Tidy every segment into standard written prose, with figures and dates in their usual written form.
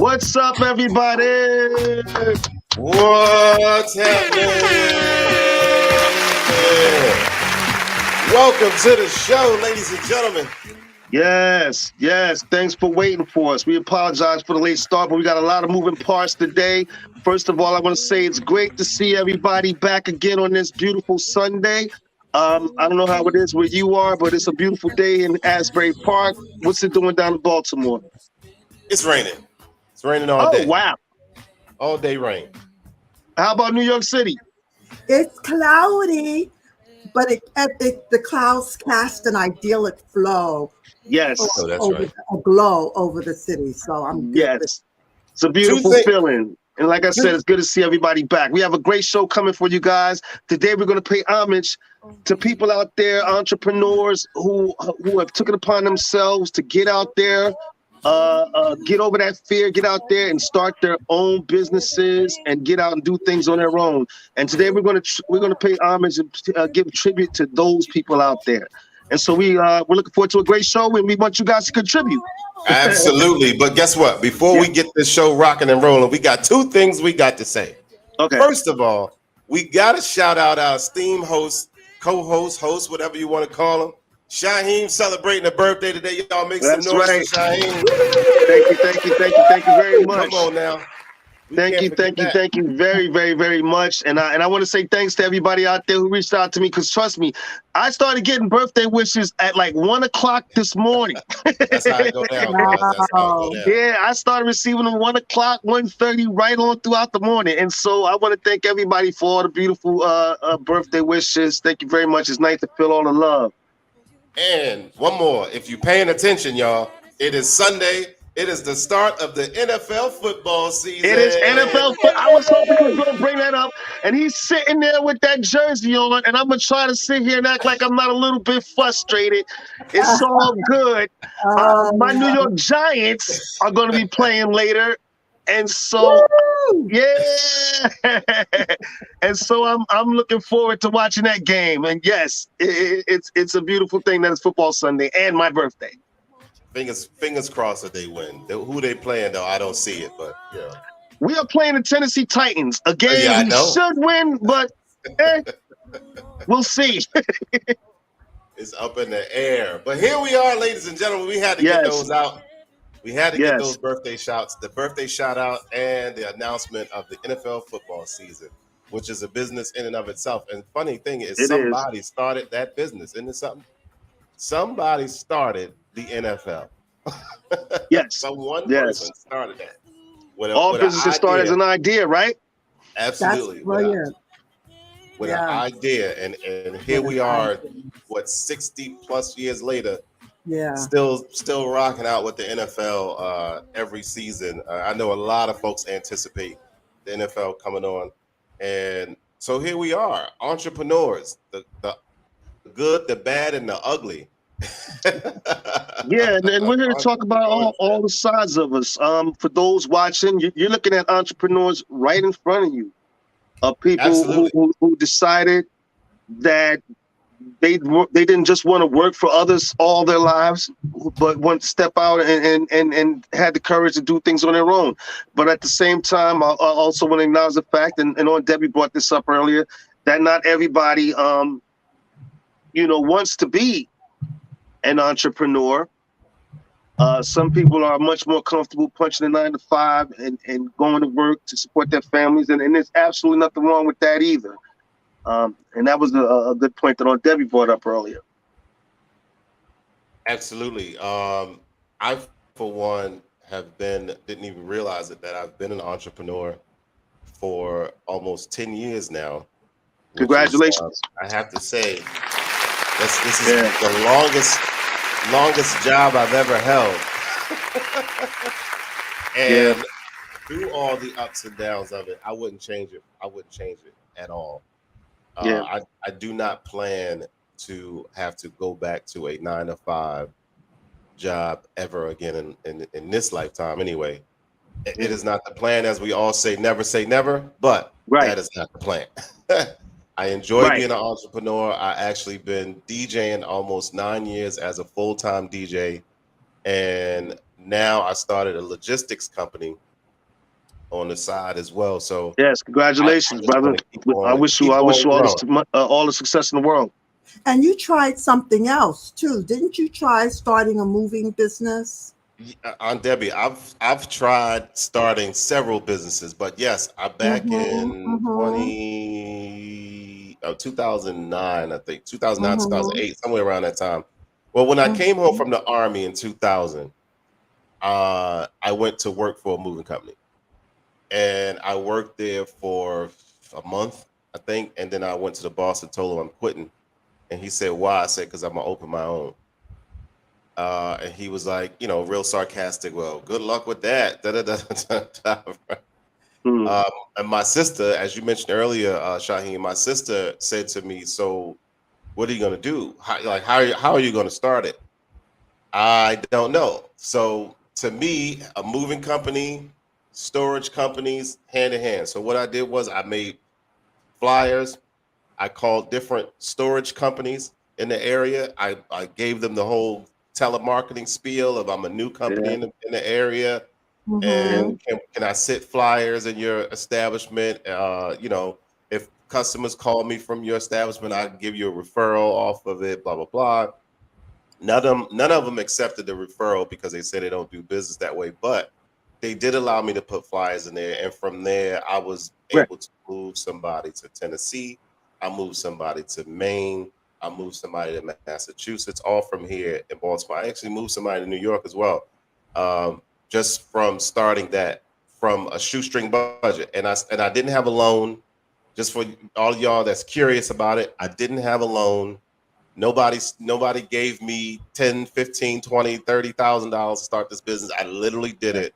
What's up, everybody? What's happening? Welcome to the show, ladies and gentlemen. Yes. Thanks for waiting for us. We apologize for the late start, but we got a lot of moving parts today. First of all, I want to say it's great to see everybody back again on this beautiful Sunday. I don't know how it is where you are, but it's a beautiful day in Asbury Park. What's it doing down in Baltimore? It's raining. It's raining all Oh, day. wow. All day rain. How about New York City? It's cloudy, but the clouds cast an idyllic flow. Yes. Oh, that's right. A glow over the city. So I'm good. Yes. It's a beautiful feeling. And like I said, it's good to see everybody back. We have a great show coming for you guys. Today, we're going to pay homage to people out there, entrepreneurs who have taken it upon themselves to get out there, get over that fear, get out there and start their own businesses and get out and do things on their own. And today, we're going to pay homage and give tribute to those people out there. And so we're looking forward to a great show, and we want you guys to contribute. Absolutely. But guess what? Before we get this show rocking and rolling, we got two things we got to say. Okay. First of all, we got to shout out our esteemed host, co-host, whatever you want to call him. Shaheem celebrating a birthday today. Y'all make some noise for Shaheem. Thank you very much. Come on now. Thank you very, very, very much. And I want to say thanks to everybody out there who reached out to me, because trust me, I started getting birthday wishes at like 1 o'clock this morning. That's how it go down. Wow. Yeah, I started receiving them 1 o'clock, 1:30, right on throughout the morning. And so I want to thank everybody for all the beautiful birthday wishes. Thank you very much. It's nice to feel all the love. And one more, if you're paying attention, y'all, it is Sunday. It is the start of the NFL football season. It is NFL football. I was hoping he was going to bring that up. And he's sitting there with that jersey on, and I'm going to try to sit here and act like I'm not a little bit frustrated. It's all good. My New York Giants are going to be playing later. And so, and so I'm looking forward to watching that game. And yes, it's a beautiful thing that it's football Sunday and my birthday. Fingers crossed that they win. Who they playing though, I don't see it, but yeah. We are playing the Tennessee Titans, a game we should win, but we'll see. It's up in the air. But here we are, ladies and gentlemen. We had to get those out. We had to get those birthday shouts, the birthday shout out, and the announcement of the NFL football season, which is a business in and of itself. And funny thing is, somebody started that business. Isn't it something? Somebody started the NFL. Yes. One person started that. All businesses start as an idea, right? Absolutely. That's brilliant. With an idea. And here we are, 60 plus years later, still rocking out with the NFL every season. I know a lot of folks anticipate the NFL coming on. And so here we are, entrepreneurs, the good, the bad, and the ugly. And we're here to talk about all the sides of us. For those watching, you're looking at entrepreneurs right in front of you, people who decided that they didn't just want to work for others all their lives, but want to step out and had the courage to do things on their own. But at the same time, I also want to acknowledge the fact, and Debbie brought this up earlier, that not everybody wants to be an entrepreneur. Some people are much more comfortable punching a 9 to 5 and going to work to support their families, and there's absolutely nothing wrong with that either. And that was a good point that Debbie brought up earlier. Absolutely. I, for one, didn't even realize it, that I've been an entrepreneur for almost 10 years now. Congratulations. I have to say, this is the longest job I've ever held. And through all the ups and downs of it, I wouldn't change it. I wouldn't change it at all. I do not plan to have to go back to a 9 to 5 job ever again in this lifetime anyway. It is not the plan, as we all say never, but that is not the plan. I enjoy being an entrepreneur. I actually been DJing almost 9 years as a full-time DJ. And now I started a logistics company on the side as well. So yes, I congratulations, just brother. want to I wish you keep on growing. all the success in the world. And you tried something else too, didn't you? Try starting a moving business. Aunt Debbie, I've tried starting several businesses, but yes, I back Mm-hmm, in mm-hmm, 2009, I think 2009, mm-hmm, 2008, somewhere around that time. Well, when I came home mm-hmm, from the army in 2000, I went to work for a moving company, and I worked there for a month, I think, and then I went to the boss and told him I'm quitting, and he said, "Why?" I said, "Because I'm gonna open my own." And he was like, real sarcastic. Well, good luck with that. Da, da, da, da, da. Hmm. And my sister, as you mentioned earlier, Shaheen, my sister said to me, "So, what are you gonna do? How are you gonna start it?" I don't know. So, to me, a moving company, storage companies, hand in hand. So, what I did was I made flyers. I called different storage companies in the area. I gave them the whole telemarketing spiel of I'm a new company Yeah, in the area, yeah, mm-hmm. and can I sit flyers in your establishment? If customers call me from your establishment, I can give you a referral off of it. Blah blah blah. None of them accepted the referral because they said they don't do business that way. But they did allow me to put flyers in there, and from there, I was right. able to move somebody to Tennessee. I moved somebody to Maine. I moved somebody to Massachusetts, all from here in Baltimore. I actually moved somebody to New York as well, just from starting that from a shoestring budget. And I didn't have a loan. Just for all of y'all that's curious about it, I didn't have a loan. Nobody gave me 10, 15, 20, $30,000 to start this business. I literally did it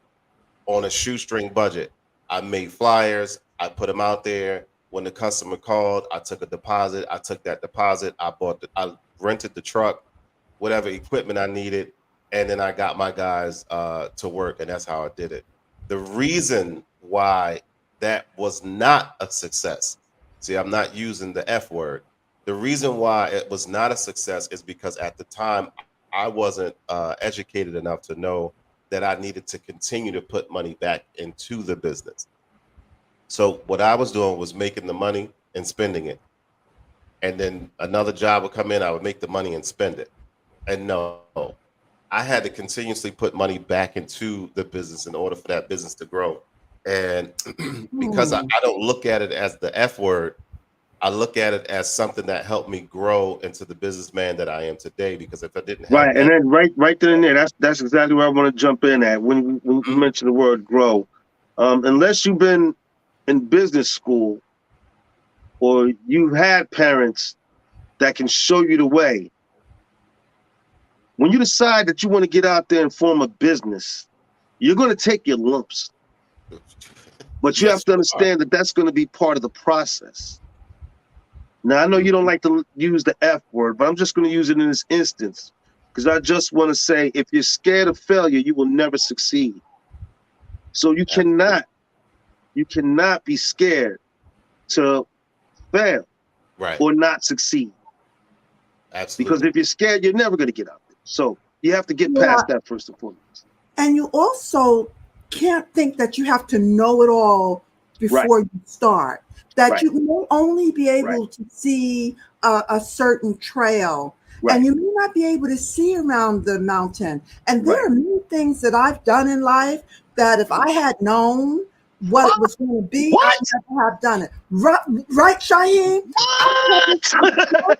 on a shoestring budget. I made flyers, I put them out there. When the customer called, I took a deposit. I took that deposit. I rented the truck, whatever equipment I needed, and then I got my guys to work, and that's how I did it. The reason why that was not a success, see, I'm not using the F word. The reason why it was not a success is because at the time I wasn't educated enough to know that I needed to continue to put money back into the business. So what I was doing was making the money and spending it. And then another job would come in, I would make the money and spend it. And no, I had to continuously put money back into the business in order for that business to grow. And because I, Hmm. I don't look at it as the F word, I look at it as something that helped me grow into the businessman that I am today. Because if I didn't have Right, and that, then right then and there, that's exactly where I want to jump in at when you mention the word grow. Unless you've been in business school or you had parents that can show you the way, when you decide that you want to get out there and form a business, you're going to take your lumps, but you have yes, to you are. understand that that's going to be part of the process. Now, I know you don't like to use the F word, but I'm just going to use it in this instance because I just want to say if you're scared of failure, you will never succeed. So Absolutely. you cannot be scared to fail Right. or not succeed because Absolutely. if you're scared, you're never going to get out there. So you have to get Yeah, past that first and foremost. and you also can't think that you have to know it all Right, before you start. That right, you may only be right, able to see a certain trail, and right, you may not be able to see around the mountain. And there right. are many things that I've done in life that if I had known what it was going to be, I'd What? never have done it. Right, right, Shaheem? I told somebody What?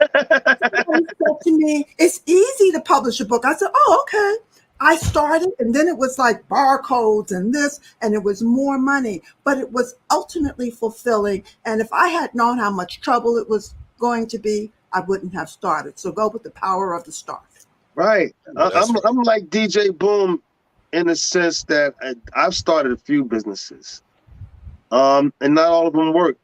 said to me, it's easy to publish a book. I said, oh, okay. I started, and then it was like barcodes and this, and it was more money, but it was ultimately fulfilling. And if I had known how much trouble it was going to be, I wouldn't have started. So go with the power of the start. Right. Ooh, that's right. I'm like DJ Boom in the sense that I've started a few businesses, and not all of them work.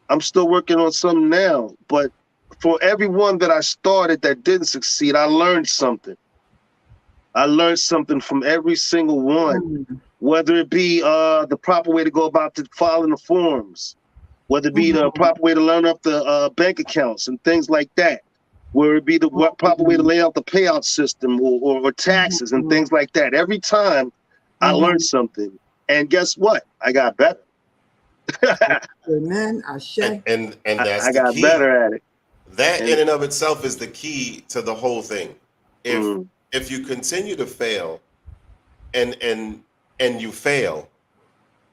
I'm still working on some now, but for every one that I started that didn't succeed, I learned something. I learned something from every single one, Mm, whether it be the proper way to go about filing the forms, whether it be the mhm, proper way to learn up the bank accounts and things like that, where it be the proper way to mhm, lay out the payout system or taxes and mhm, things like that. Every time I learned mhm, something. And guess what? I got better. Amen. Ashe. And that's I the got key. better at it. That And in and of itself is the key to the whole thing. If you continue to fail and you fail,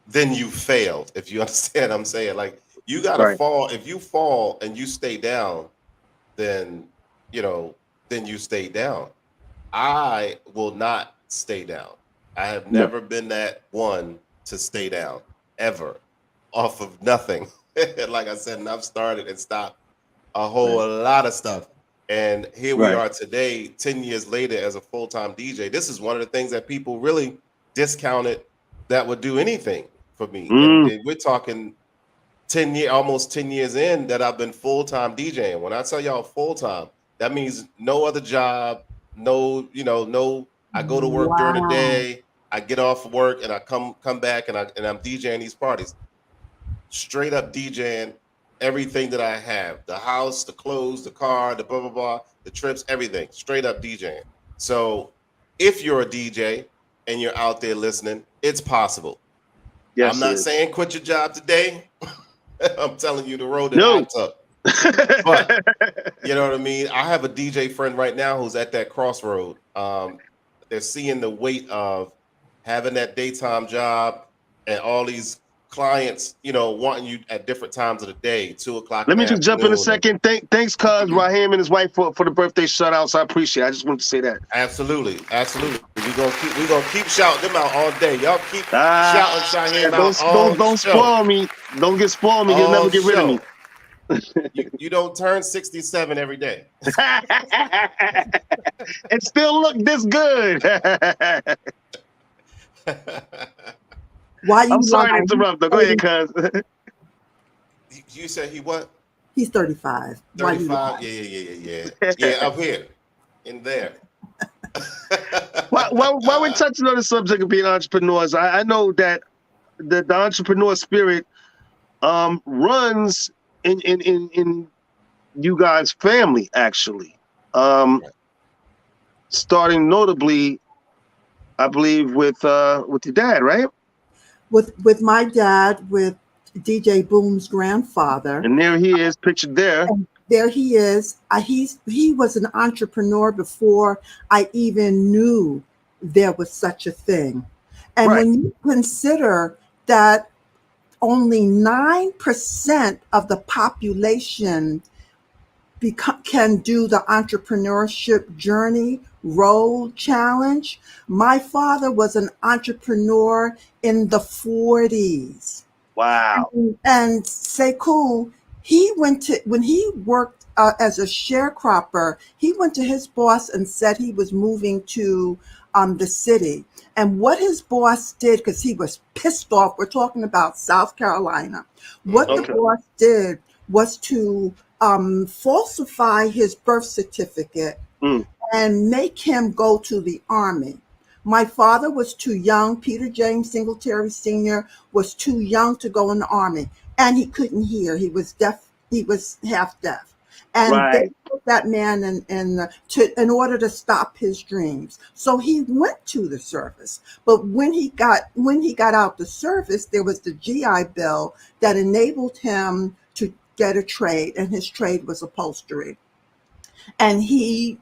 then you failed. If you understand what I'm saying, like you gotta fall. If you fall and you stay down, then then you stay down. I will not stay down. I have never been that one to stay down ever off of nothing. Like I said, and I've started and stopped a whole lot of stuff. And here we are today, 10 years later, as a full-time DJ. This is one of the things that people really discounted that would do anything for me. And we're talking 10 years, almost 10 years in that I've been full-time DJing. When I tell y'all full-time, that means no other job, no, I go to work during the day, I get off of work and I come back and I'm DJing these parties. Straight up DJing everything that I have, the house, the clothes, the car, the blah, blah, blah, the trips, everything, straight up DJing. So if you're a DJ and you're out there listening, it's possible. Yes, I'm not saying quit your job today. I'm telling you the road that I took. But you know what I mean? I have a DJ friend right now who's at that crossroad. They're seeing the weight of having that daytime job and all these clients, wanting you at different times of the day, 2 o'clock. Let me just jump in a second. Thanks, cuz Raheem and his wife for the birthday shout outs. I appreciate it. I just wanted to say that. Absolutely. We're gonna keep shouting them out all day. Y'all keep shouting Shaheem out all Don't spoil me. Don't get spoiled me. You'll never get rid of me. You don't turn 67 every day. It still look this good. I'm sorry to interrupt though. Go ahead, cuz. You said he what? He's 35. 35? Yeah. Yeah, up here. In there. While we're touching on the subject of being entrepreneurs, I know that the entrepreneur spirit runs in you guys' family, actually. Starting notably, I believe, with your dad, right? With my dad, with DJ Boom's grandfather. And there he is, pictured there. And there he is. He was an entrepreneur before I even knew there was such a thing. And when you consider that only 9% of the population can do the entrepreneurship journey road challenge. My father was an entrepreneur in the 40s. Wow. And Sekou, when he worked as a sharecropper, he went to his boss and said he was moving to the city. And what his boss did, because he was pissed off, we're talking about South Carolina, what the boss did was to falsify his birth certificate and make him go to the army. My father was too young. Peter James Singletary Sr. was too young to go in the army, and he couldn't hear. He was deaf. He was half deaf. And they put that man in order to stop his dreams. So he went to the service. But when he got out the service, there was the GI Bill that enabled him to get a trade, and his trade was upholstery. And he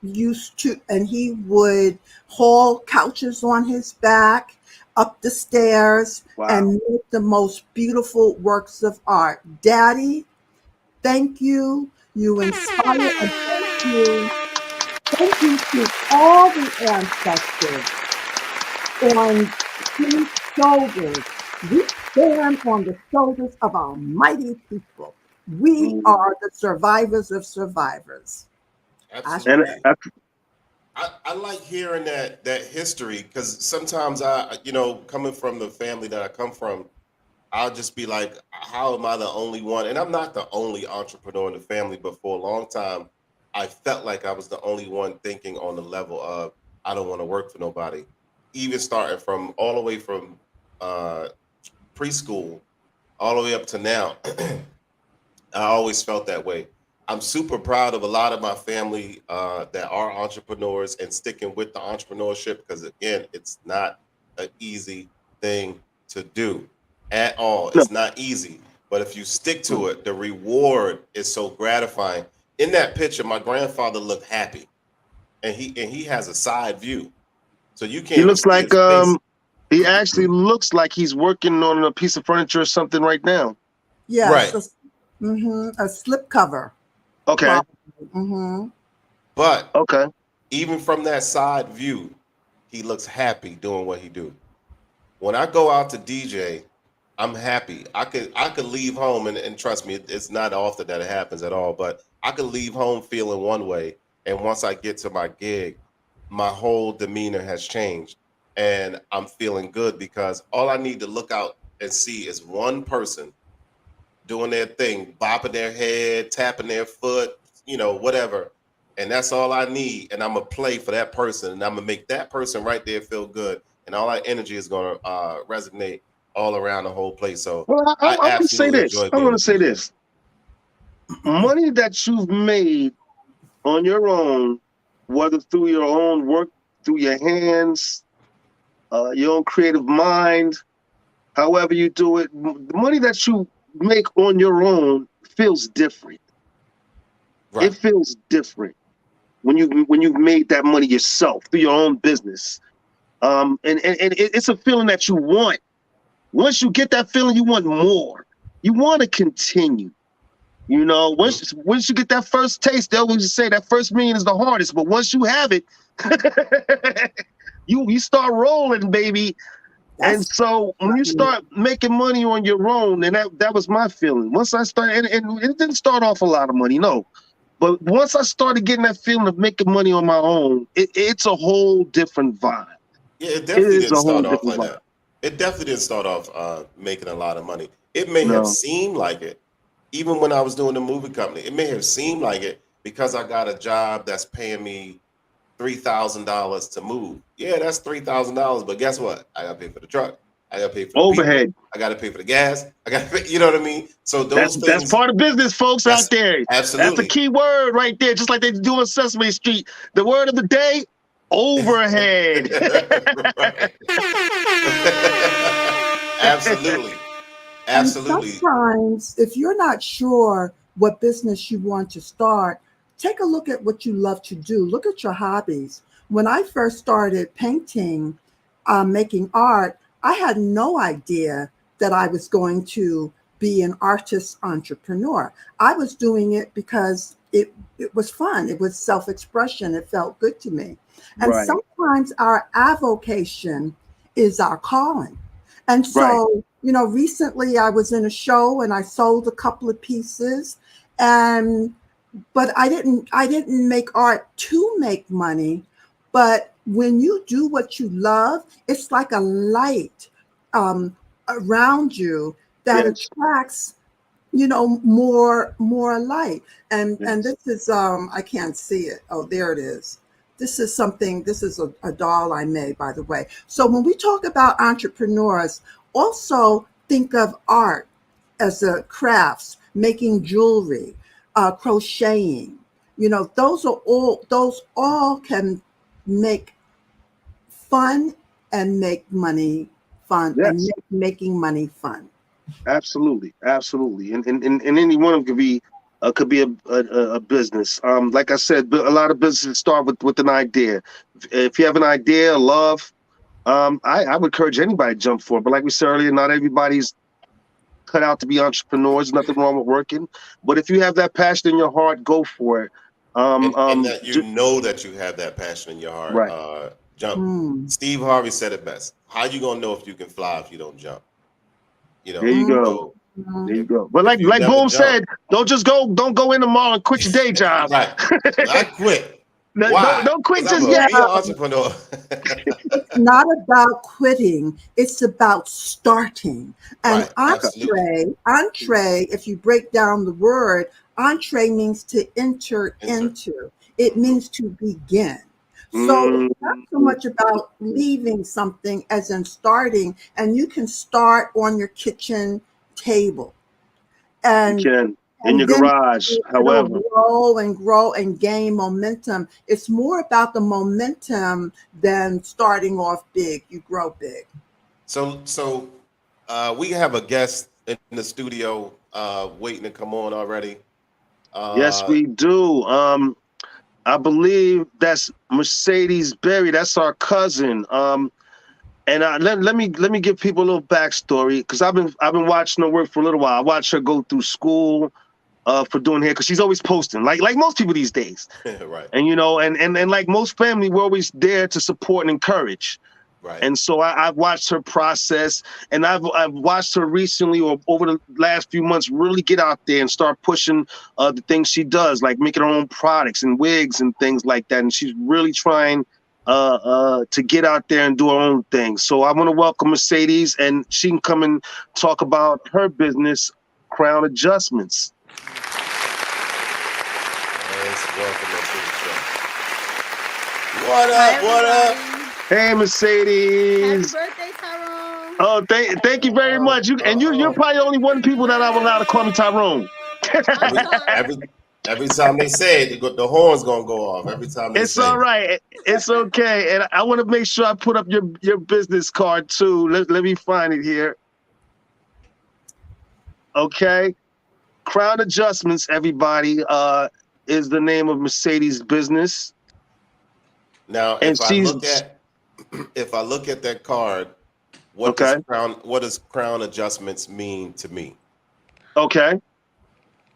would haul couches on his back up the stairs and make the most beautiful works of art. Daddy, thank you. You inspire, and thank you. Thank you to all the ancestors on these shoulders. We stand on the shoulders of our mighty people. We are the survivors of survivors. Absolutely. I like hearing that history, because sometimes coming from the family that I come from, I'll just be like, how am I the only one? And I'm not the only entrepreneur in the family, but for a long time, I felt like I was the only one thinking on the level of, I don't want to work for nobody. Even starting from all the way from preschool all the way up to now, I always felt that way. I'm super proud of a lot of my family that are entrepreneurs and sticking with the entrepreneurship, because again, it's not an easy thing to do at all. No. It's not easy, but if you stick to it, the reward is so gratifying. In that picture, my grandfather looked happy, and he has a side view, so you can't He even looks see like his face. he actually looks like he's working on a piece of furniture or something right now. Yes, Right. a slip cover. Okay. But Okay. even from that side view, he looks happy doing what he do. When I go out to DJ, I'm happy. I could leave home and trust me, it's not often that it happens at all, but I could leave home feeling one way, and once I get to my gig, my whole demeanor has changed, and I'm feeling good because all I need to look out and see is one person doing their thing, bopping their head, tapping their foot, whatever. And that's all I need. And I'm going to play for that person. And I'm going to make that person right there feel good. And all that energy is going to resonate all around the whole place. So Well, I I'm going to say absolutely this. enjoy I'm being going a to say DJ. this. Money that you've made on your own, whether through your own work, through your hands, your own creative mind, however you do it, the money that you make on your own feels different. Right. It feels different when you've made that money yourself through your own business. And it's a feeling that you want. Once you get that feeling, you want more. You want to continue. Once you get that first taste, they always say that first million is the hardest, but once you have it, you start rolling, baby. And so when you start making money on your own, and that was my feeling. Once I started, and it didn't start off a lot of money, no. But once I started getting that feeling of making money on my own, it's a whole different vibe. Yeah, it definitely didn't a whole start off different like vibe. that. It definitely didn't start off making a lot of money. It may have No. seemed like it, even when I was doing the movie company. It may have seemed like it because I got a job that's paying me $3,000 to move. Yeah, that's $3,000. But guess what? I got to pay for the truck. I got to pay for the Overhead. people. I got to pay for the gas. I got to pay, you know what I mean? So those That's things. part of business, folks out there. Absolutely. That's the key word right there. Just like they do on Sesame Street. The word of the day: overhead. Absolutely. And sometimes, if you're not sure what business you want to start, take a look at what you love to do. Look at your hobbies. When I first started painting, making art, I had no idea that I was going to be an artist entrepreneur. I was doing it because it was fun. It was self-expression. It felt good to me. And Right. sometimes our avocation is our calling. And so, recently I was in a show and I sold a couple of pieces, but I didn't make art to make money. But when you do what you love, it's like a light around you that attracts, more light. And this is I can't see it. Oh, there it is. This is a doll I made, by the way. So when we talk about entrepreneurs, also think of art as a crafts, making jewelry, crocheting. Those all can make fun and make money fun and make making money fun. Absolutely. And any one of them could be a business. Like I said, a lot of businesses start with an idea. If you have an idea, love, I would encourage anybody to jump for it. But like we said earlier, not everybody's cut out to be entrepreneurs. Nothing wrong with working. But if you have that passion in your heart, go for it. And that that you have that passion in your heart. Right. Jump. Steve Harvey said it best. How you gonna know if you can fly if you don't jump? There you go. So there you go. But like Boom said, don't go in tomorrow and quit your day job. Right. I quit. Why? Don't quit just yet. Be an entrepreneur. It's not about quitting. It's about starting. And entree, if you break down the word, entree means to enter into. It means to begin. So it's not so much about leaving something as in starting, and you can start on your kitchen table. And you can. In your garage, however. Grow and gain momentum. It's more about the momentum than starting off big. You grow big. So we have a guest in the studio waiting to come on already. Yes, we do. I believe that's Mercedes Berry. That's our cousin. And let me give people a little backstory because I've been watching her work for a little while. I watched her go through school for doing hair because she's always posting like most people these days. Right. And and like most family, we're always there to support and encourage. Right. And so I've watched her process, and I've watched her recently or over the last few months really get out there and start pushing the things she does, like making her own products and wigs and things like that. And she's really trying to get out there and do her own thing. So I want to welcome Mercedes, and she can come and talk about her business, Crown Adjustments. Yes, welcome to the show. What up? What up? Hey, Mercedes. Happy birthday, Tyrone. Oh, thank you very much. You're probably only one of the people that I'm allowed to call me Tyrone. Every time they say it, the horn's gonna go off. Every time they it's say all right. It's okay. And I want to make sure I put up your business card too. Let me find it here. Okay. Crown Adjustments, everybody, is the name of Mercedes' business. Now, if I look at that card, what does Crown Adjustments mean to me? Okay.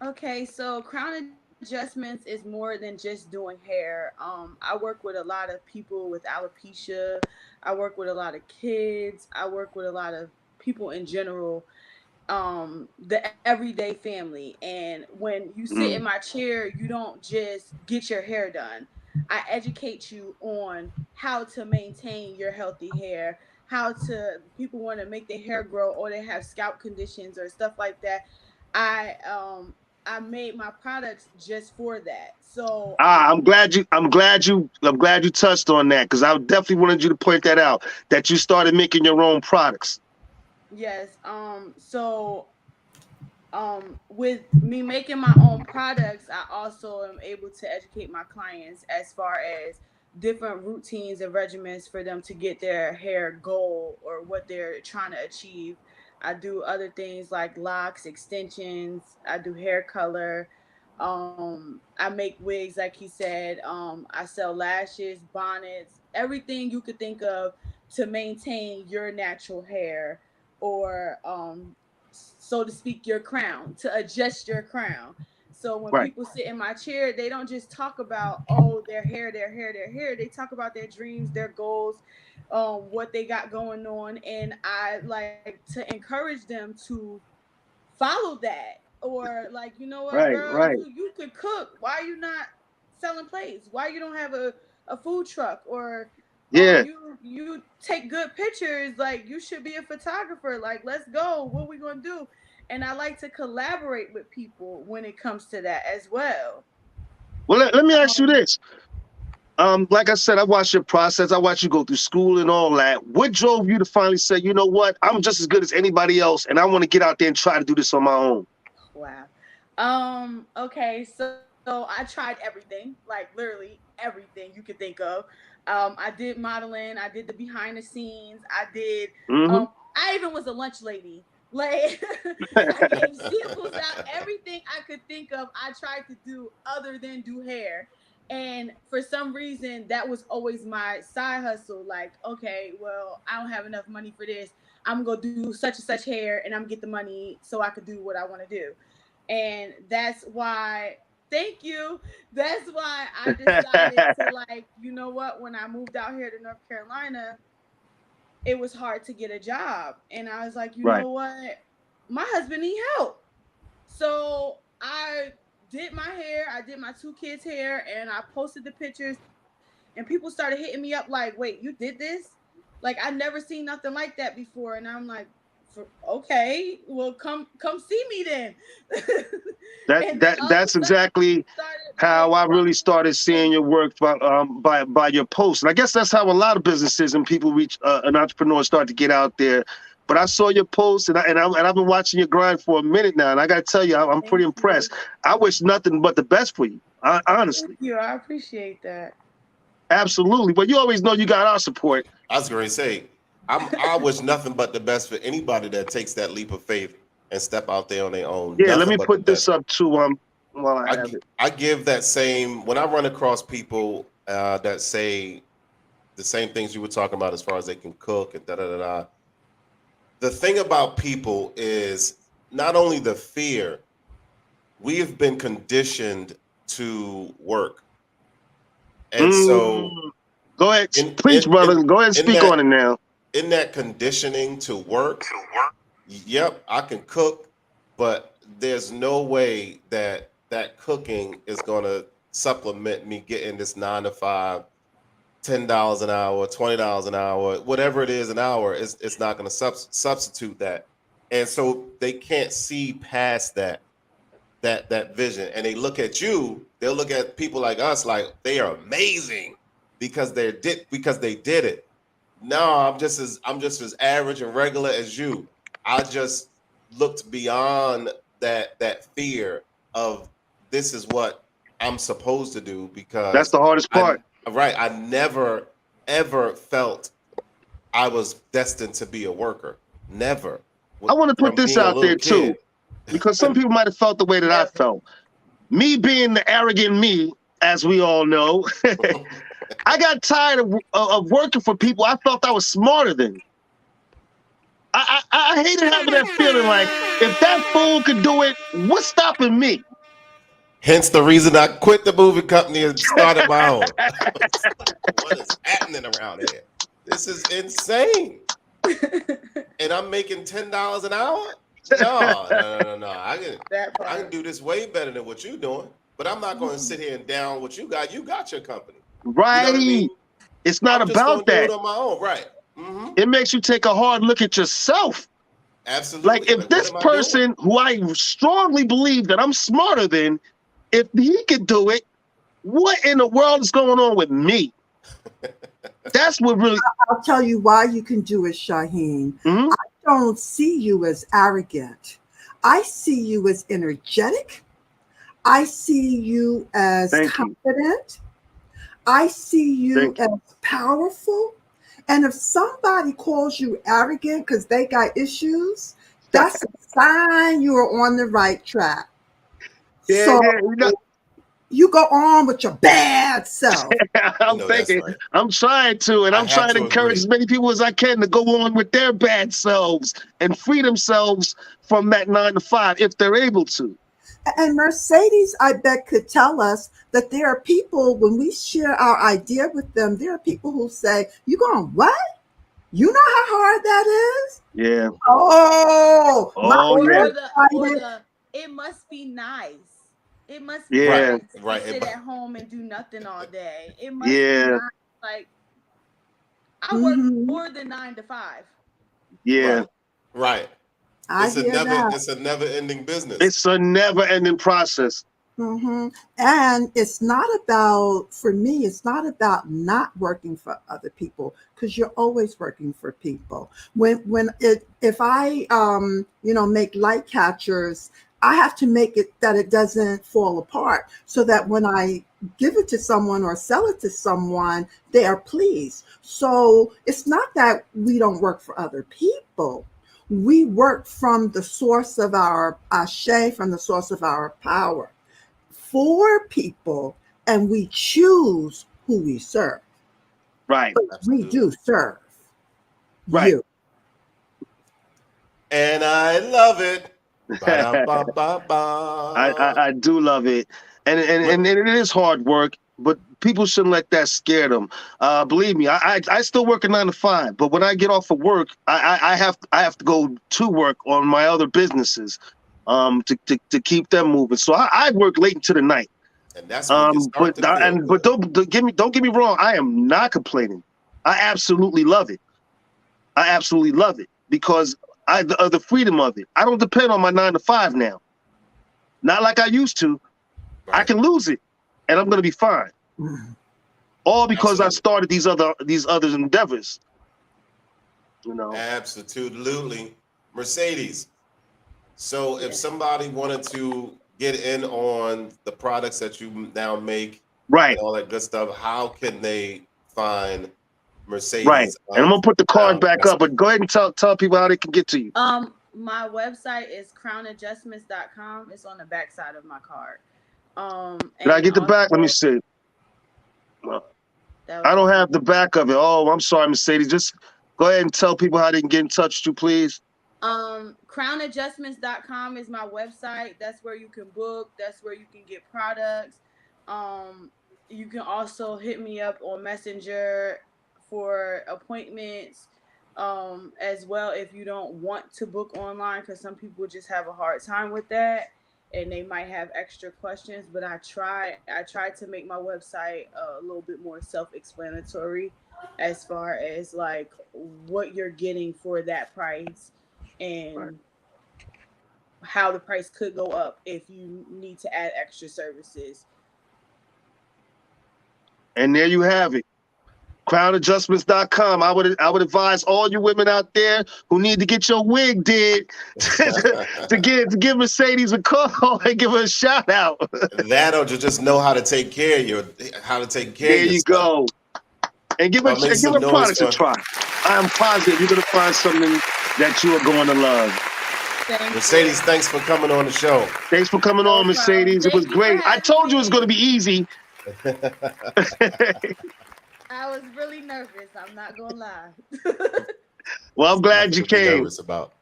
Okay, so Crown Adjustments is more than just doing hair. I work with a lot of people with alopecia. I work with a lot of kids. I work with a lot of people in general, the everyday family. And when you sit in my chair, you don't just get your hair done. I educate you on how to maintain your healthy hair, people want to make their hair grow or they have scalp conditions or stuff like that. I made my products just for that. So I'm glad you touched on that because I definitely wanted you to point that out, that you started making your own products. Yes. With me making my own products, I also am able to educate my clients as far as different routines and regimens for them to get their hair goal or what they're trying to achieve. I do other things like locks, extensions. I do hair color. I make wigs, like he said. I sell lashes, bonnets, everything you could think of to maintain your natural hair or so to speak, your crown, to adjust your crown. So when people sit in my chair, they don't just talk about, oh, their hair. They talk about their dreams, their goals, what they got going on. And I like to encourage them to follow that. Or like, you know what, girl, you could cook. Why are you not selling plates? Why you don't have a food truck? Or you take good pictures, like you should be a photographer, like let's go, what we gonna do? And I like to collaborate with people when it comes to that as well. Well, let me ask you this. Like I said, I watched your process. I watched you go through school and all that. What drove you to finally say, you know what, I'm just as good as anybody else and I want to get out there and try to do this on my own? Wow. Okay, so I tried everything, like literally everything you could think of. I did modeling, I did the behind the scenes, I did I even was a lunch lady. Like I gave samples out, everything I could think of, I tried to do other than do hair. And for some reason that was always my side hustle. Like, okay, well, I don't have enough money for this. I'm gonna do such and such hair and I'm gonna get the money so I could do what I want to do. And that's why, thank you. That's why I decided to, like, you know what, when I moved out here to North Carolina, it was hard to get a job. And I was like, you know what? My husband need help. So I did my hair, I did my 2 kids' hair, and I posted the pictures, and people started hitting me up like, wait, you did this? Like, I never seen nothing like that before. And I'm like, okay, well, come see me then. That's exactly how I really started seeing your work by your posts. And I guess that's how a lot of businesses and people reach an entrepreneur start to get out there. But I saw your posts and I've been watching your grind for a minute now, and I got to tell you, I'm pretty impressed. I wish nothing but the best for you, honestly. Thank you, I appreciate that. Absolutely, but you always know you got our support. I was going to say, I wish nothing but the best for anybody that takes that leap of faith and step out there on their own. Yeah, Nothing let me but put the this best. up too. While I have it. I give that same when I run across people that say the same things you were talking about as far as they can cook and da da da da. The thing about people is not only the fear, we have been conditioned to work. And so Go ahead, in preach, brother. Go ahead and in speak on it now. in that conditioning to work, yep, I can cook, but there's no way that cooking is going to supplement me getting this 9 to 5, $10 an hour, $20 an hour, whatever it is an hour. It's not going to substitute that, and so they can't see past that vision, and they look at you. They'll look at people like us like they are amazing because they did it. No, I'm just as average and regular as you. I just looked beyond that fear of this is what I'm supposed to do That's because the hardest part. I never ever felt I was destined to be a worker. Never. I want to put From this being a out little there too, kid. because some people might have felt the way that I felt. Me being the arrogant me, as we all know, I got tired of working for people I felt I was smarter than. I hated having that feeling like if that fool could do it, what's stopping me? Hence the reason I quit the movie company and started my own. What is happening around here? This is insane. And I'm making $10 an hour? No. I can do this way better than what you're doing. But I'm not going to sit here and down what you got. You got your company. Right. You know what I mean? It's not I'm just about gonna that. do it on my own. Right. Mm-hmm. It makes you take a hard look at yourself. Absolutely. Like if this person who I strongly believe that I'm smarter than, if he could do it, what in the world is going on with me? That's what really. I'll tell you why you can do it, Shaheen. Mm-hmm. I don't see you as arrogant. I see you as energetic. I see you as confident. I see you as powerful. And if somebody calls you arrogant because they got issues, that's a sign you are on the right track. You go on with your bad self. I'm thinking, right. I'm trying to, and I'm trying to encourage as many people as I can to go on with their bad selves and free themselves from that 9 to 5 if they're able to. And Mercedes, I bet, could tell us that there are people, when we share our idea with them, there are people who say, you going, what? You know how hard that is? Yeah. It must be nice. It must be nice to sit at home and do nothing all day. It must be nice. Like, I work more than 9 to 5. Yeah. Right. It's a never ending business. It's a never ending process. Mm-hmm. And it's not about, for me, it's not about not working for other people, because you're always working for people. If I make light catchers, I have to make it that it doesn't fall apart, so that when I give it to someone or sell it to someone, they are pleased. So it's not that we don't work for other people. We work from the source of our ashe, from the source of our power, for people, and we choose who we serve. Right. But we do serve you. And I love it. I do love it. And it is hard work, but people shouldn't let that scare them. Believe me, I still work a 9 to 5, but when I get off of work, I have to go to work on my other businesses to keep them moving. So I work late into the night. And that's but don't get me wrong, I am not complaining. I absolutely love it. Because the freedom of it. I don't depend on my 9 to 5 now. Not like I used to. Right. I can lose it, and I'm going to be fine. All because I started these other endeavors. You know. Absolutely, Mercedes. So if somebody wanted to get in on the products that you now make, right, and all that good stuff, how can they find Right. Mercedes. And I'm gonna put the card back That's up, but go ahead and tell people how they can get to you. My website is crownadjustments.com. It's on the back side of my card. Did I And get the back? Let me also, see. that I was don't the have the back of it. Oh, I'm sorry, Mercedes. Just go ahead and tell people how they can get in touch with you, please. Crownadjustments.com is my website. That's where you can book. That's where you can get products. You can also hit me up on Messenger for appointments, as well, if you don't want to book online, because some people just have a hard time with that and they might have extra questions. But I try to make my website a little bit more self-explanatory as far as like what you're getting for that price and how the price could go up if you need to add extra services. And there you have it. Crownadjustments.com. I would advise all you women out there who need to get your wig did to give Mercedes a call and give her a shout out. that, or to just know how to take care of There you yourself. go. And give Make her some noise products a for try. I am positive you're gonna find something that you are going to love. Mercedes. Thanks for coming on the show. Thanks for coming on, Mercedes. It was great. I told you it was going to be easy. I was really nervous. I'm not gonna lie. Well, I'm glad you Nothing to be came. nervous about.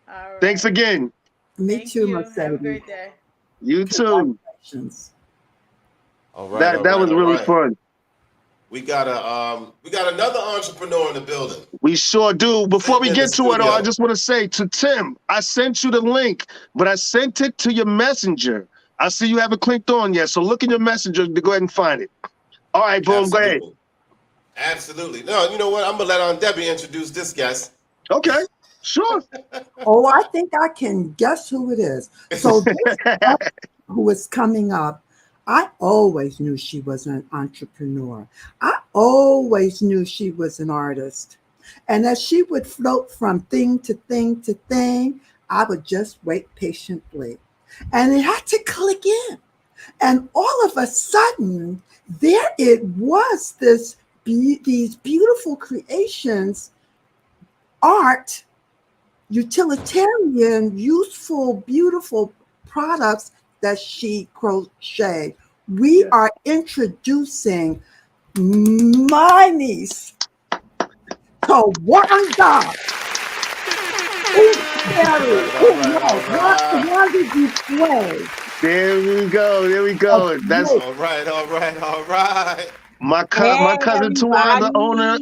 All right. Thanks again. Me Thank too, you. Mercedes. Have a great day. You too. Congratulations. All right. That was really fun. We got another entrepreneur in the building. We sure do. Before we get to it, studio. I just want to say to Tim, I sent you the link, but I sent it to your messenger. I see you haven't clicked on yet, so look in your messenger to go ahead and find it. All right, boom, go ahead. Absolutely. No, you know what? I'm gonna let Aunt Debbie introduce this guest. Okay, sure. Oh, I think I can guess who it is. So this who is coming up, I always knew she was an entrepreneur. I always knew she was an artist. And as she would float from thing to thing to thing, I would just wait patiently. And it had to click in. And all of a sudden, there it was, these beautiful creations, art, utilitarian, useful, beautiful products that she crocheted. We are introducing my niece, Tawanda. There we go. That's all right. My cousin Tawanda, owner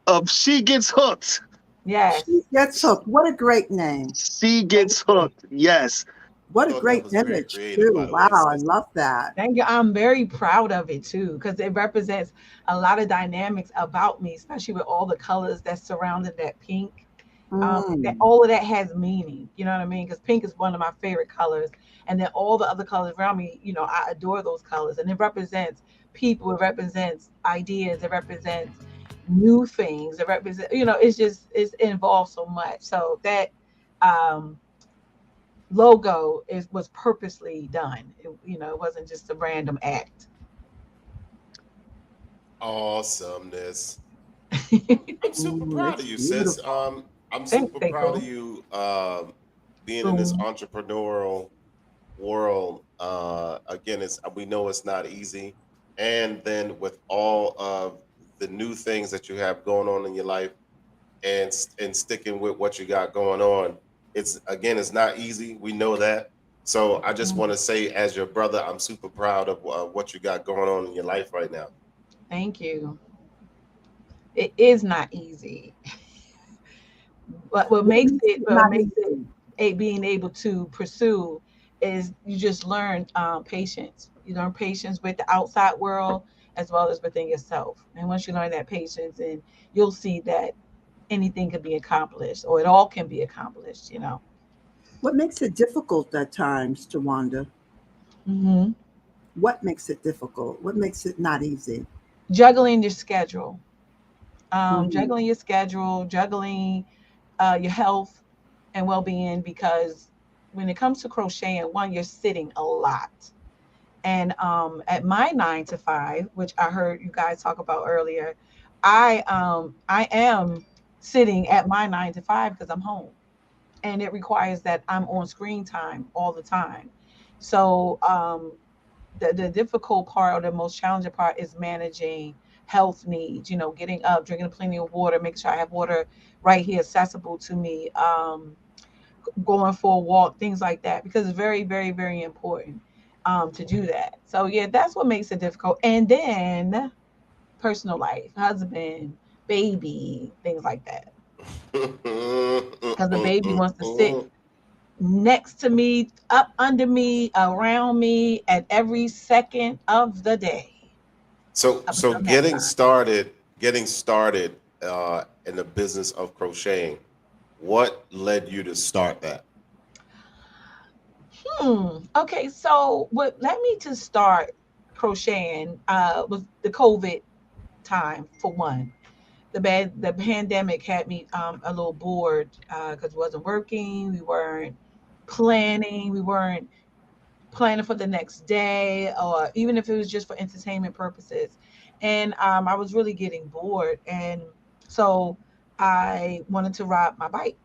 of She Gets Hooked. Yes. She Gets Hooked. What a great name. She Gets Hooked. Yes. What a great image, too. Wow, I love that. Thank you. I'm very proud of it, too, because it represents a lot of dynamics about me, especially with all the colors that surrounded that pink. That all of that has meaning. You know what I mean? Because pink is one of my favorite colors. And then all the other colors around me, you know, I adore those colors. And it represents people. It represents ideas. It represents new things. It represents, you know, it's involved so much. So that logo was purposely done. It wasn't just a random act. Awesomeness. I'm super proud of you, sis. I'm super proud of you being in this entrepreneurial world. Again, we know it's not easy. And then with all of the new things that you have going on in your life and sticking with what you got going on, it's not easy. We know that. So I just want to say, as your brother, I'm super proud of what you got going on in your life right now. Thank you. It is not easy. But what makes it being able to pursue is you just learn patience. You learn patience with the outside world as well as within yourself. And once you learn that patience, and you'll see that anything can be accomplished, or it all can be accomplished, you know. What makes it difficult at times, Tawanda? Mm-hmm. What makes it difficult? What makes it not easy? Juggling your schedule. Juggling your schedule, juggling your health and well-being, because when it comes to crocheting, one, you're sitting a lot. And at my 9 to 5, which I heard you guys talk about earlier, I am sitting at my 9 to 5 because I'm home, and it requires that I'm on screen time all the time. So the difficult part or the most challenging part is managing health needs, getting up, drinking plenty of water, making sure I have water right here accessible to me, going for a walk, things like that, because it's very, very, very important to do that. So yeah, that's what makes it difficult. And then personal life, husband, baby, things like that. Because the baby wants to sit next to me, up under me, around me at every second of the day. So getting started in the business of crocheting, what led you to start that? Okay, so what led me to start crocheting was the COVID time for one. The pandemic had me a little bored because we wasn't working, we weren't planning for the next day, or even if it was just for entertainment purposes. And I was really getting bored, and so I wanted to ride my bike.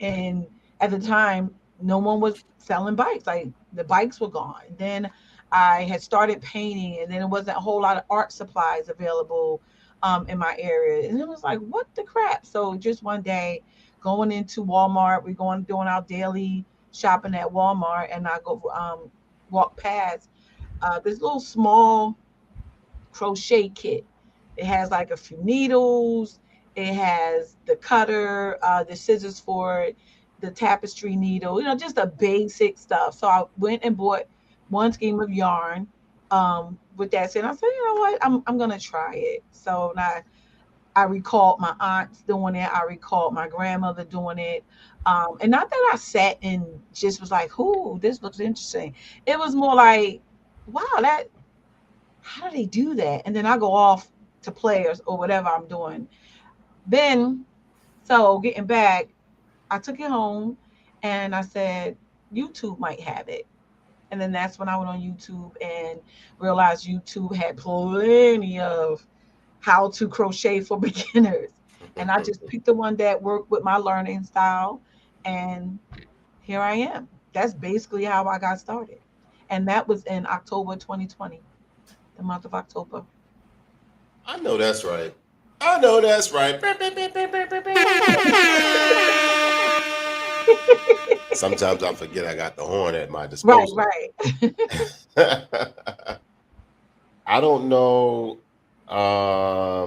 And at the time, no one was selling bikes. Like the bikes were gone. Then I had started painting, and then there wasn't a whole lot of art supplies available in my area. And it was like, what the crap? So just one day, going into Walmart, we're going doing our daily shopping at Walmart, and I go walk past this little small crochet kit. It has like a few needles. It has the cutter, the scissors for it, the tapestry needle, just the basic stuff. So I went and bought one skein of yarn with that said. I said, you know what, I'm gonna try it. So now I recalled my aunts doing it. I recalled my grandmother doing it. And not that I sat and just was like, "Ooh, this looks interesting." It was more like, "Wow, how do they do that?" And then I go off to players or whatever I'm doing. Then, so getting back, I took it home and I said, YouTube might have it. And then that's when I went on YouTube and realized YouTube had plenty of how to crochet for beginners. And I just picked the one that worked with my learning style. And here I am. That's basically how I got started. And that was in October 2020, the month of October. I know that's right. I know that's right. Sometimes I forget I got the horn at my Right, disposal. right. I don't know.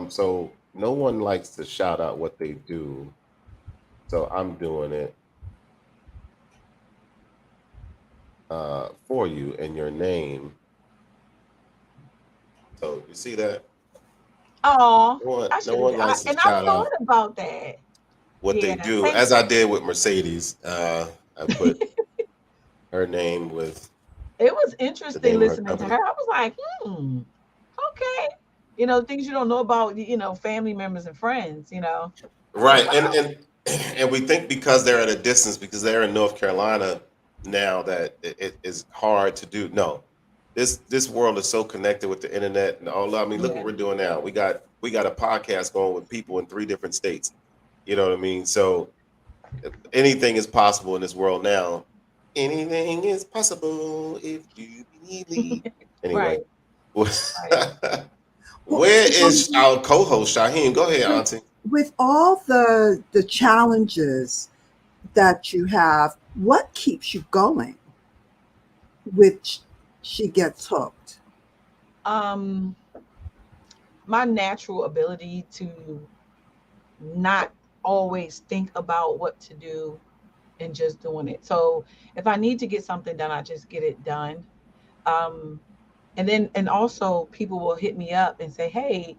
So no one likes to shout out what they do. So I'm doing it for you in your name. So you see that? Oh, No I should have. one likes to And I shout thought out about that. what they Yeah, do, thank as I did with Mercedes. I put her name with it was the interesting name of her listening to company. her. I was like, okay. Things you don't know about, family members and friends. Like, Right, and wow. and and we think because they're at a distance, because they're in North Carolina now, that it is hard to do. No, this world is so connected with the internet and all. I mean, look Yeah. what we're doing now. We got a podcast going with people in 3 different states. You know what I mean? So anything is possible in this world now. Anything is possible if you believe. Anyway, Right, right. Well, where is our co-host Shaheen? Go ahead, with, Auntie. with all the challenges that you have, what keeps you going? Which she gets hooked. Um, my natural ability to not always think about what to do and just doing it. So if I need to get something done, I just get it done. Um, and also people will hit me up and say, "Hey,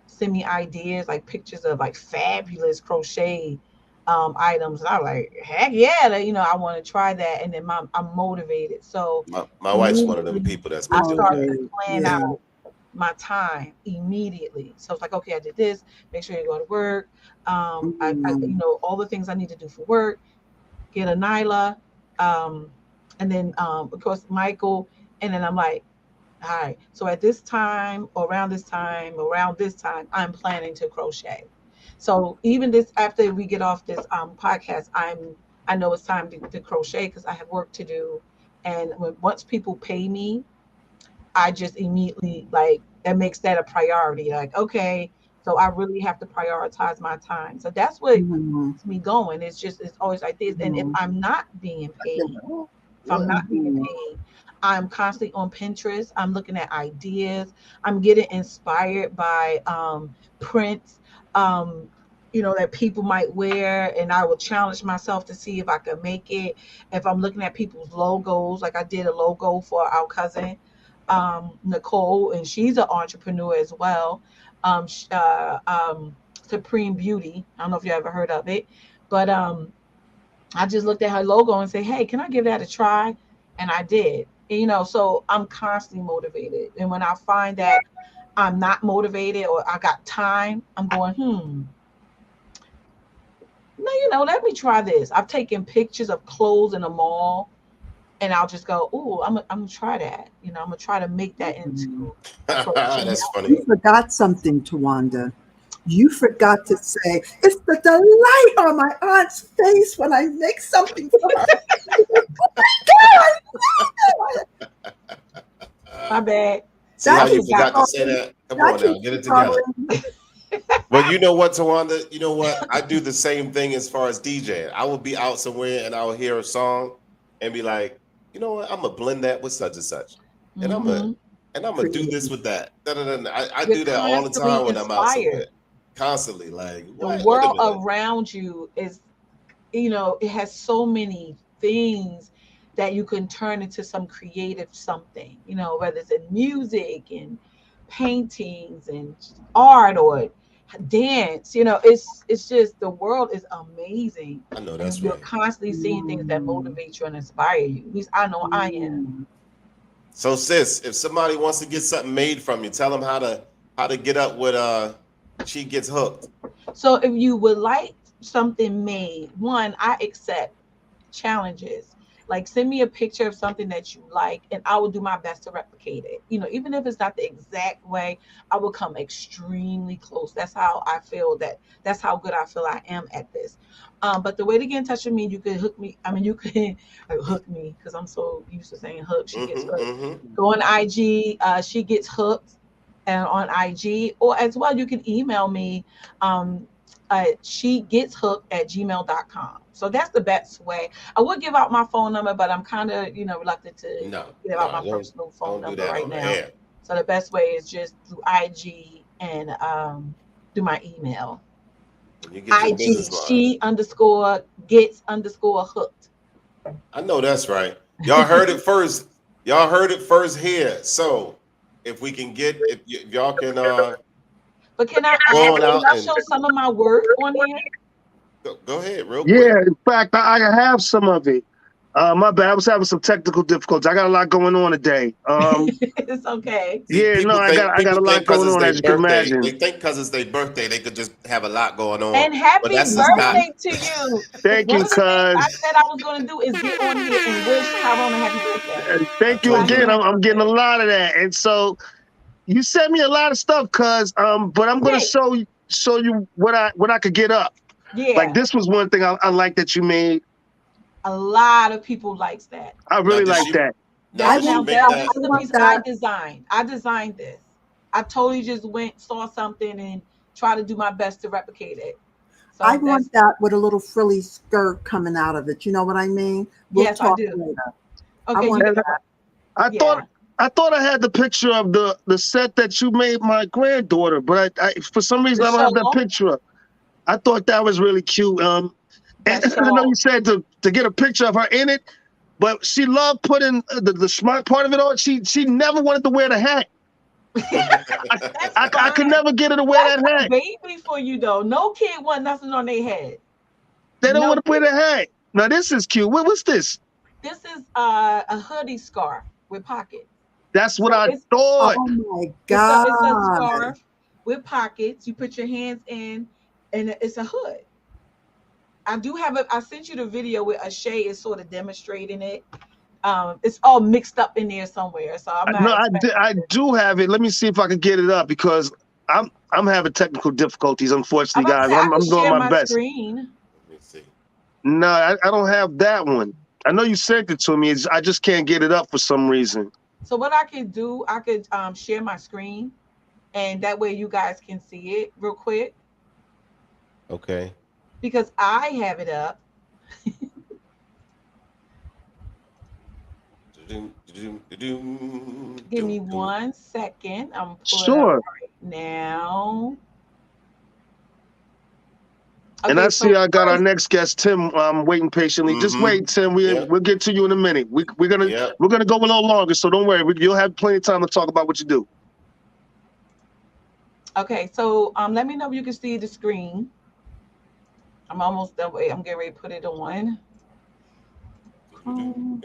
send me ideas, like pictures of like fabulous crochet items." And I'm like, "Heck yeah, I want to try that." And then I'm motivated. So My wife's one of them immediately people that's I been doing start that. to Motivate. plan Yeah. out my time immediately. So it's like, okay, I did this. Make sure you go to work. Mhm. All the things I need to do for work. Get a Nyla, and then of course Michael, and then I'm like, All right. So at this time, or around this time, I'm planning to crochet. So even this, after we get off this podcast, I know it's time to crochet because I have work to do. And once people pay me, I just immediately, like, that makes that a priority. Like, okay, so I really have to prioritize my time. So that's what Mhm. keeps me going. It's always like this. And if Mhm. I'm not being paid, if I'm not being Mhm. paid, I'm constantly on Pinterest. I'm looking at ideas. I'm getting inspired by prints, um, that people might wear, and I will challenge myself to see if I can make it. If I'm looking at people's logos, like I did a logo for our cousin, Nicole, and she's an entrepreneur as well. Supreme Beauty. I don't know if you ever heard of it, but I just looked at her logo and said, "Hey, can I give that a try?" And I did. So I'm constantly motivated. And when I find that I'm not motivated or I got time, I'm going, no, let me try this. I've taken pictures of clothes in the mall, and I'll just go, "Oh, I'm gonna try that." I'm gonna try to make that Mhm. into a crochet. That's funny. You forgot something, Tawanda. You forgot to say, it's the delight on my aunt's face when I make something for her. My bad. See how That you keeps me forgot to Forgot. say going. that? Come That on now, keeps get me it together. going. But you know what, Tawanda? You know what? I do the same thing as far as DJing. I will be out somewhere and I will hear a song and be like, you know what? I'm gonna blend that with such and such, and Hmm. I'm gonna do this with that. Da, da, da, da. I You're do that all the constantly time when I'm out somewhere. inspired. Constantly, like, The what? Wait a world minute. around you is, it has so many things that you can turn into some creative something, whether it's in music and paintings and art or dance. It's just, the world is amazing, I know and that's you're right. constantly seeing things that Mm, motivate you and inspire you. At least I know I am. mm. So, sis, if somebody wants to get something made from you, tell them how to get up with She Gets Hooked. So if you would like something made, one, I accept challenges. Like, send me a picture of something that you like, and I will do my best to replicate it. Even if it's not the exact way, I will come extremely close. That's how I feel, that's how good I feel I am at this. But the way to get in touch with me, you can hook me. I mean, you can hook me, because I'm so used to saying hook. She gets Mm-hmm, hooked. mm-hmm. Go on IG. She gets hooked, and on IG, or as well, you can email me. She gets hooked at gmail.com. So that's the best way. I would give out my phone number, but I'm kind of, reluctant to No, give out no, my personal phone don't do number that right on the now. air. So the best way is just through IG and through my email. When you get your IG, business line. she underscore gets underscore hooked. I know that's right. Y'all heard it first. Y'all heard it first here. So if we can get, if y'all can But can I go ask, on can out I and show some of my work on here? go ahead real quick. Yeah, in fact, I have some of it. My bad. I was having some technical difficulties. I got a lot going on today. It's okay. See, Yeah, no, I got people a lot think because going it's on, their as you can birthday, imagine. they think because it's their birthday, they could just have a lot going on. And But happy that's just not. birthday to you. Thank One you, of the things I cuz. said I was going to do is get on here and wish Tyrone a happy birthday. I Thank you told Fly him you. a again. happy I'm getting a birthday. lot of that, and so you sent me a lot of stuff, cuz. But I'm gonna Yeah, show you what I could get up. Like yeah. this was one thing I like that you made. A lot of people likes that. I Now really did like she that. now I did she want make that. This that? I is a want piece I that. designed. I designed this. I totally just saw something and try to do my best to replicate it. I So want that with a little frilly skirt coming out of it. You know what I mean? We'll yes, I talk do. later. I Okay, want And that. I yeah. thought I had the picture of the set that you made my granddaughter, but I for some reason The I don't have that shawl, picture. I thought that was really cute. And that I know you shawl. said to get a picture of her in it, but she loved putting the smart part of it on. She never wanted to wear the hat. I, That's I could fine. never get her to wear That's that a hat. baby for you though. No kid want nothing on their head. They don't No want to wear kid. the hat. Now this is cute. What's this? This is a hoodie scarf with pockets. That's what So I it's thought. Oh my it's a God. scarf with pockets. You put your hands in, and it's a hood. I do have a. I sent you the video where a Shay is sort of demonstrating it. It's all mixed up in there somewhere. So I'm not No, expecting I do have it. Let me see if I can get it up because I'm having technical difficulties, unfortunately, I'm about to guys. say I can I'm doing share my my best. screen. Let me see. No, I don't have that one. I know you sent it to me. I just can't get it up for some reason. So what I could do, I could share my screen, and that way you guys can see it real quick Okay. because I have it up. Give me 1 second. I'm pulling it up Sure. right now. And Okay, I see so I got our first, next guest, Tim, waiting patiently. Just wait, Tim. We'll get to you in a minute. We're gonna go a little longer, so don't worry. You'll have plenty of time to talk about what you do. okay, so let me know if you can see the screen. I'm almost that way. I'm getting ready to put it on. Come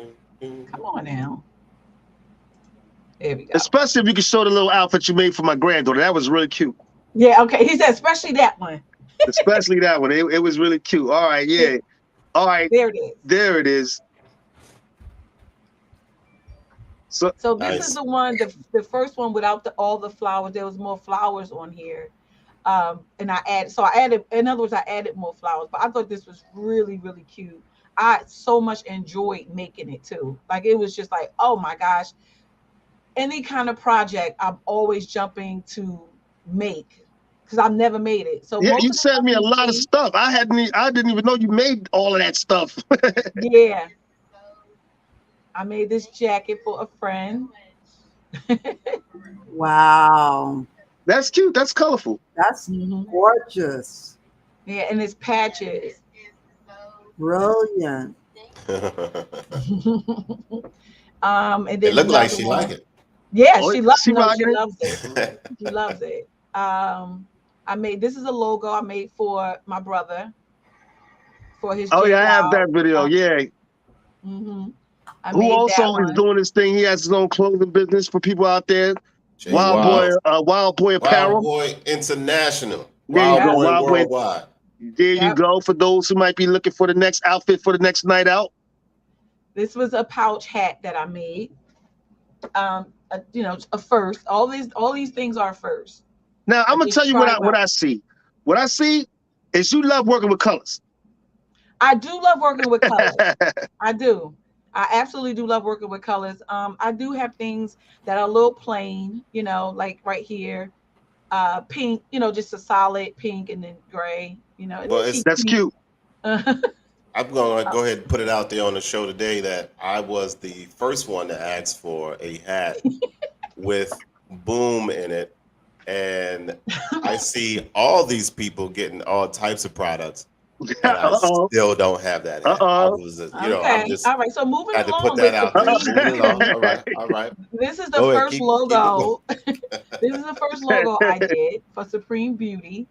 on now. There we go. Especially if you can show the little outfit you made for my granddaughter. That was really cute. Yeah, okay. He said, especially that one. Especially that one. It was really cute. All right, yeah. All right. There it is. There it is. So this is the one, the first one without all the flowers. There was more flowers on here. And I added, in other words, I added more flowers, but I thought this was really, really cute. I so much enjoyed making it too. Like, it was just like, oh my gosh, any kind of project I'm always jumping to make because I've never made it. So yeah, most you of the sent me a lot of see, stuff. I didn't even know you made all of that stuff. Yeah. I made this jacket for a friend. Wow. That's cute. That's colorful. That's gorgeous. Yeah, and it's patches. Brilliant. And then it looked like she liked it. Yeah, Oh, she loves she no, she rocking it? loves it. She loves it. I made, this is a logo I made for my brother for his Oh yeah, I have JWoww. that video. Yeah. I Who made that also is one. doing this thing? He has his own clothing business for people out there. Wild Boy Apparel. Wild Boy International. There you go. Wild Boy Worldwide. There you go. For those who might be looking for the next outfit for the next night out. This was a pouch hat that I made. A first. All these things are first. Now I'm gonna tell you what I see. What I see is you love working with colors. I do love working with colors. I do. I absolutely do love working with colors. I do have things that are a little plain, like right here, pink, just a solid pink and then gray, Well, that's cute. I'm going to go ahead and put it out there on the show today that I was the first one to ask for a hat with boom in it. And I see all these people getting all types of products. And I still don't have that hat. I was, I'm just all right. So moving had to along put that out there. Moving along. All right. This is the first logo. This is the first logo I did for Supreme Beauty.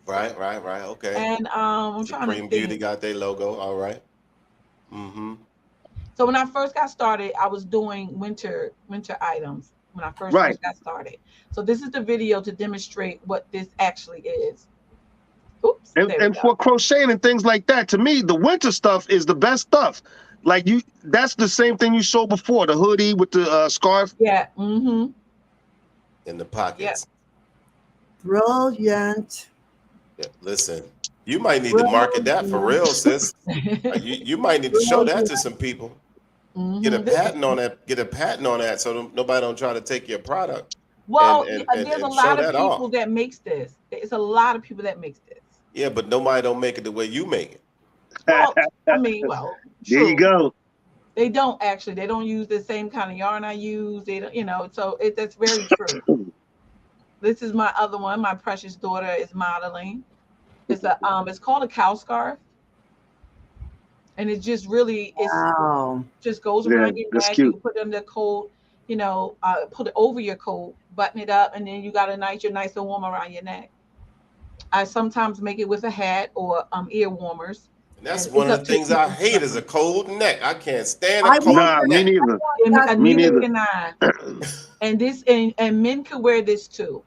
Right. Okay. And I'm trying to think. Beauty got their logo. All right. So when I first got started, I was doing winter items when I first got started. So this is the video to demonstrate what this actually is. Oops. And for crocheting and things like that, to me, the winter stuff is the best stuff. Like that's the same thing you showed before, the hoodie with the scarf. Yeah. In the pockets. Yeah. Brilliant. Yeah, listen, you might need to market that for real, sis. You might need to show that to some people. Get a patent on that. Get a patent on that, so nobody don't try to take your product. Well, there's a lot of people that makes this. It's a lot of people that makes this. Yeah, but nobody don't make it the way you make it. Well, I mean, there you go. They don't actually. They don't use the same kind of yarn I use. They don't, so that's very true. This is my other one. My precious daughter is modeling. It's it's called a cow scarf, and it just really just goes around your neck. Cute. You put it under the coat, put it over your coat, button it up, and then you got you're nice and warm around your neck. I sometimes make it with a hat or ear warmers. And that's one of the things I hate is a cold neck. I can't stand a cold neck. Me neither. Neither can I. And this and men can wear this too.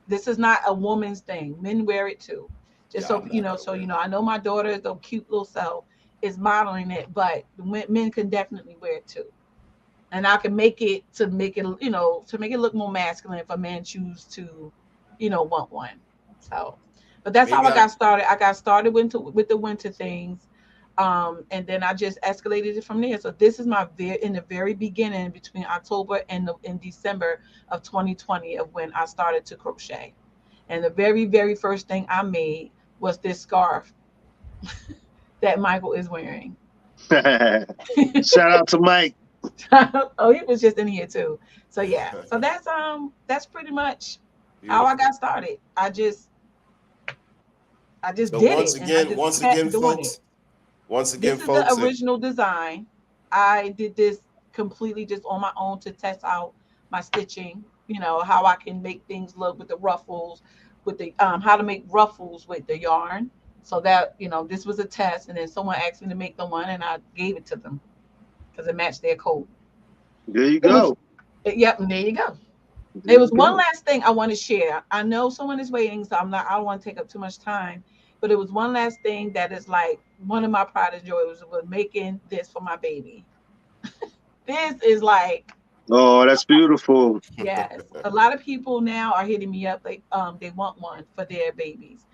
This is not a woman's thing. Men wear it too. Just I know my daughter is a cute little self, is modeling it, but men can definitely wear it too. And I can make it to make it, to make it look more masculine if a man choose to, want one. So, but that's how I got started. I got started with the winter things. And then I just escalated it from there. So this is in the very beginning, between October and December of 2020, of when I started to crochet. And the very, very first thing I made was this scarf that Michael is wearing. Shout out to Mike. Oh, he was just in here too. So yeah. So that's pretty much how I got started. I just so did once it. Again, once again, folks. This is the original design. I did this completely just on my own to test out my stitching. How I can make things look with the ruffles, with the how to make ruffles with the yarn. So that this was a test, and then someone asked me to make the one, and I gave it to them because it matched their coat. There you go. Yep, and there you go. There was one last thing I want to share. I know someone is waiting, so I don't want to take up too much time. But it was one last thing that is like one of my pride and joy was making this for my baby. This is like, oh, that's beautiful. Yes, a lot of people now are hitting me up. They want one for their babies.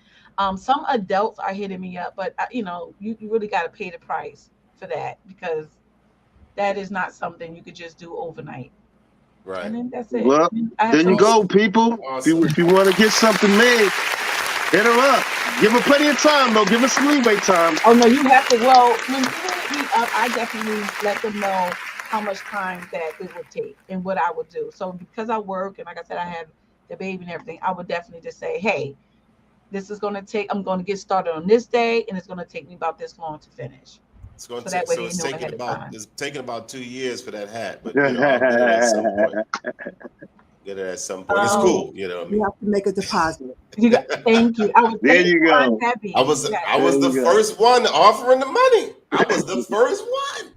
Some adults are hitting me up, but you really got to pay the price for that, because that is not something you could just do overnight. Right. And then that's it. Well, there you go, people. Awesome. If you want to get something made, hit her up. Give her plenty of time, though. Give her some leeway time. Oh, no, you have to. Well, when people hit me up, I definitely let them know how much time that it would take and what I would do. So because I work, and like I said, I have the baby and everything, I would definitely just say, hey, this is going to take, I'm going to get started on this day, and it's going to take me about this long to finish. It's going to take, so it's taking about 2 years for that hat, but I'll get it at some point. Get it at some point. It's cool, You have to make a deposit. Thank you. There you go. I was the first one offering the money. I was the first one.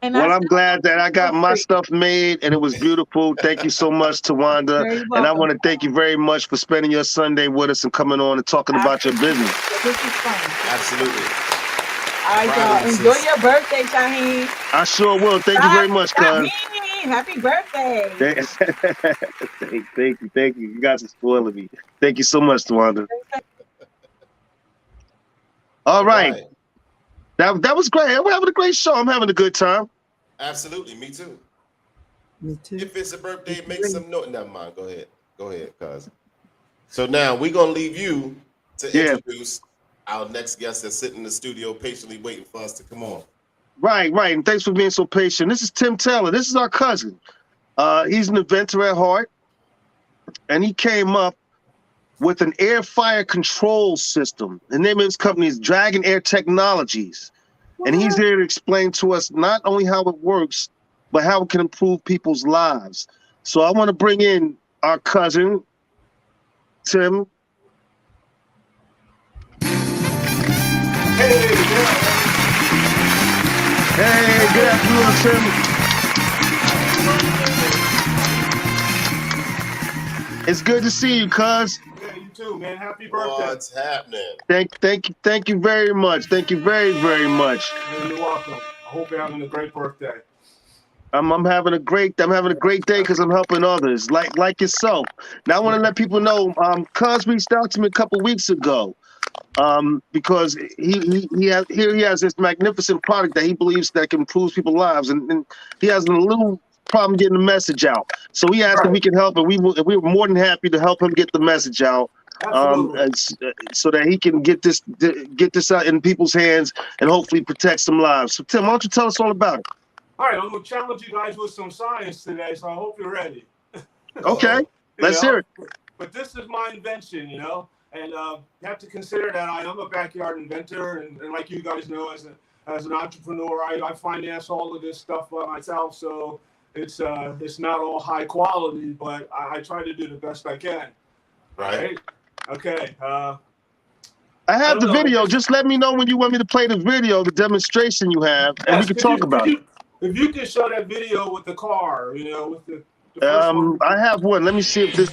Well, I'm glad that I got my stuff made, and it was beautiful. Thank you so much, Tawanda. And I want to thank you very much for spending your Sunday with us and coming on and talking about your business. This is fun. Absolutely. All right, y'all. Enjoy your birthday, Shaheen. I sure will. Thank you very much, cuz. Happy birthday. Thank you. You guys are spoiling me. Thank you so much, Tawanda. All right. That was great. We're having a great show. I'm having a good time. Absolutely. Me too. Me too. If it's a birthday, make some note. Never mind. Go ahead, cuz. So now we're going to leave you to introduce our next guest that's sitting in the studio patiently waiting for us to come on. Right. And thanks for being so patient. This is Tim Taylor. This is our cousin. He's an inventor at heart, and he came up with an air fire control system. The name of his company is Dragon Air Technologies. And he's here to explain to us not only how it works, but how it can improve people's lives. So I want to bring in our cousin, Tim. Hey, good afternoon, Tim. It's good to see you, cuz. Yeah, you too, man. Happy birthday. What's happening? Thank you very much. Thank you very, very much. You're welcome. I hope you're having a great birthday. I'm having a great day because I'm helping others like yourself. Now I want to let people know, cuz reached out to me a couple weeks ago. Because he has this magnificent product that he believes that can improve people's lives, and he has a little problem getting the message out. So he asked if we can help, and we were more than happy to help him get the message out, so that he can get this out in people's hands and hopefully protect some lives. So Tim, why don't you tell us all about it? All right, I'm gonna challenge you guys with some science today, so I hope you're ready. Okay, let's hear it. But this is my invention, and you have to consider that I am a backyard inventor, and like you guys know, as an entrepreneur, I finance all of this stuff by myself, so it's not all high quality, but I try to do the best I can. Right? Okay. I have the video. Just let me know when you want me to play the video, the demonstration you have, and we can talk about it. If you can show that video with the car, with the first one. I have one. Let me see if this.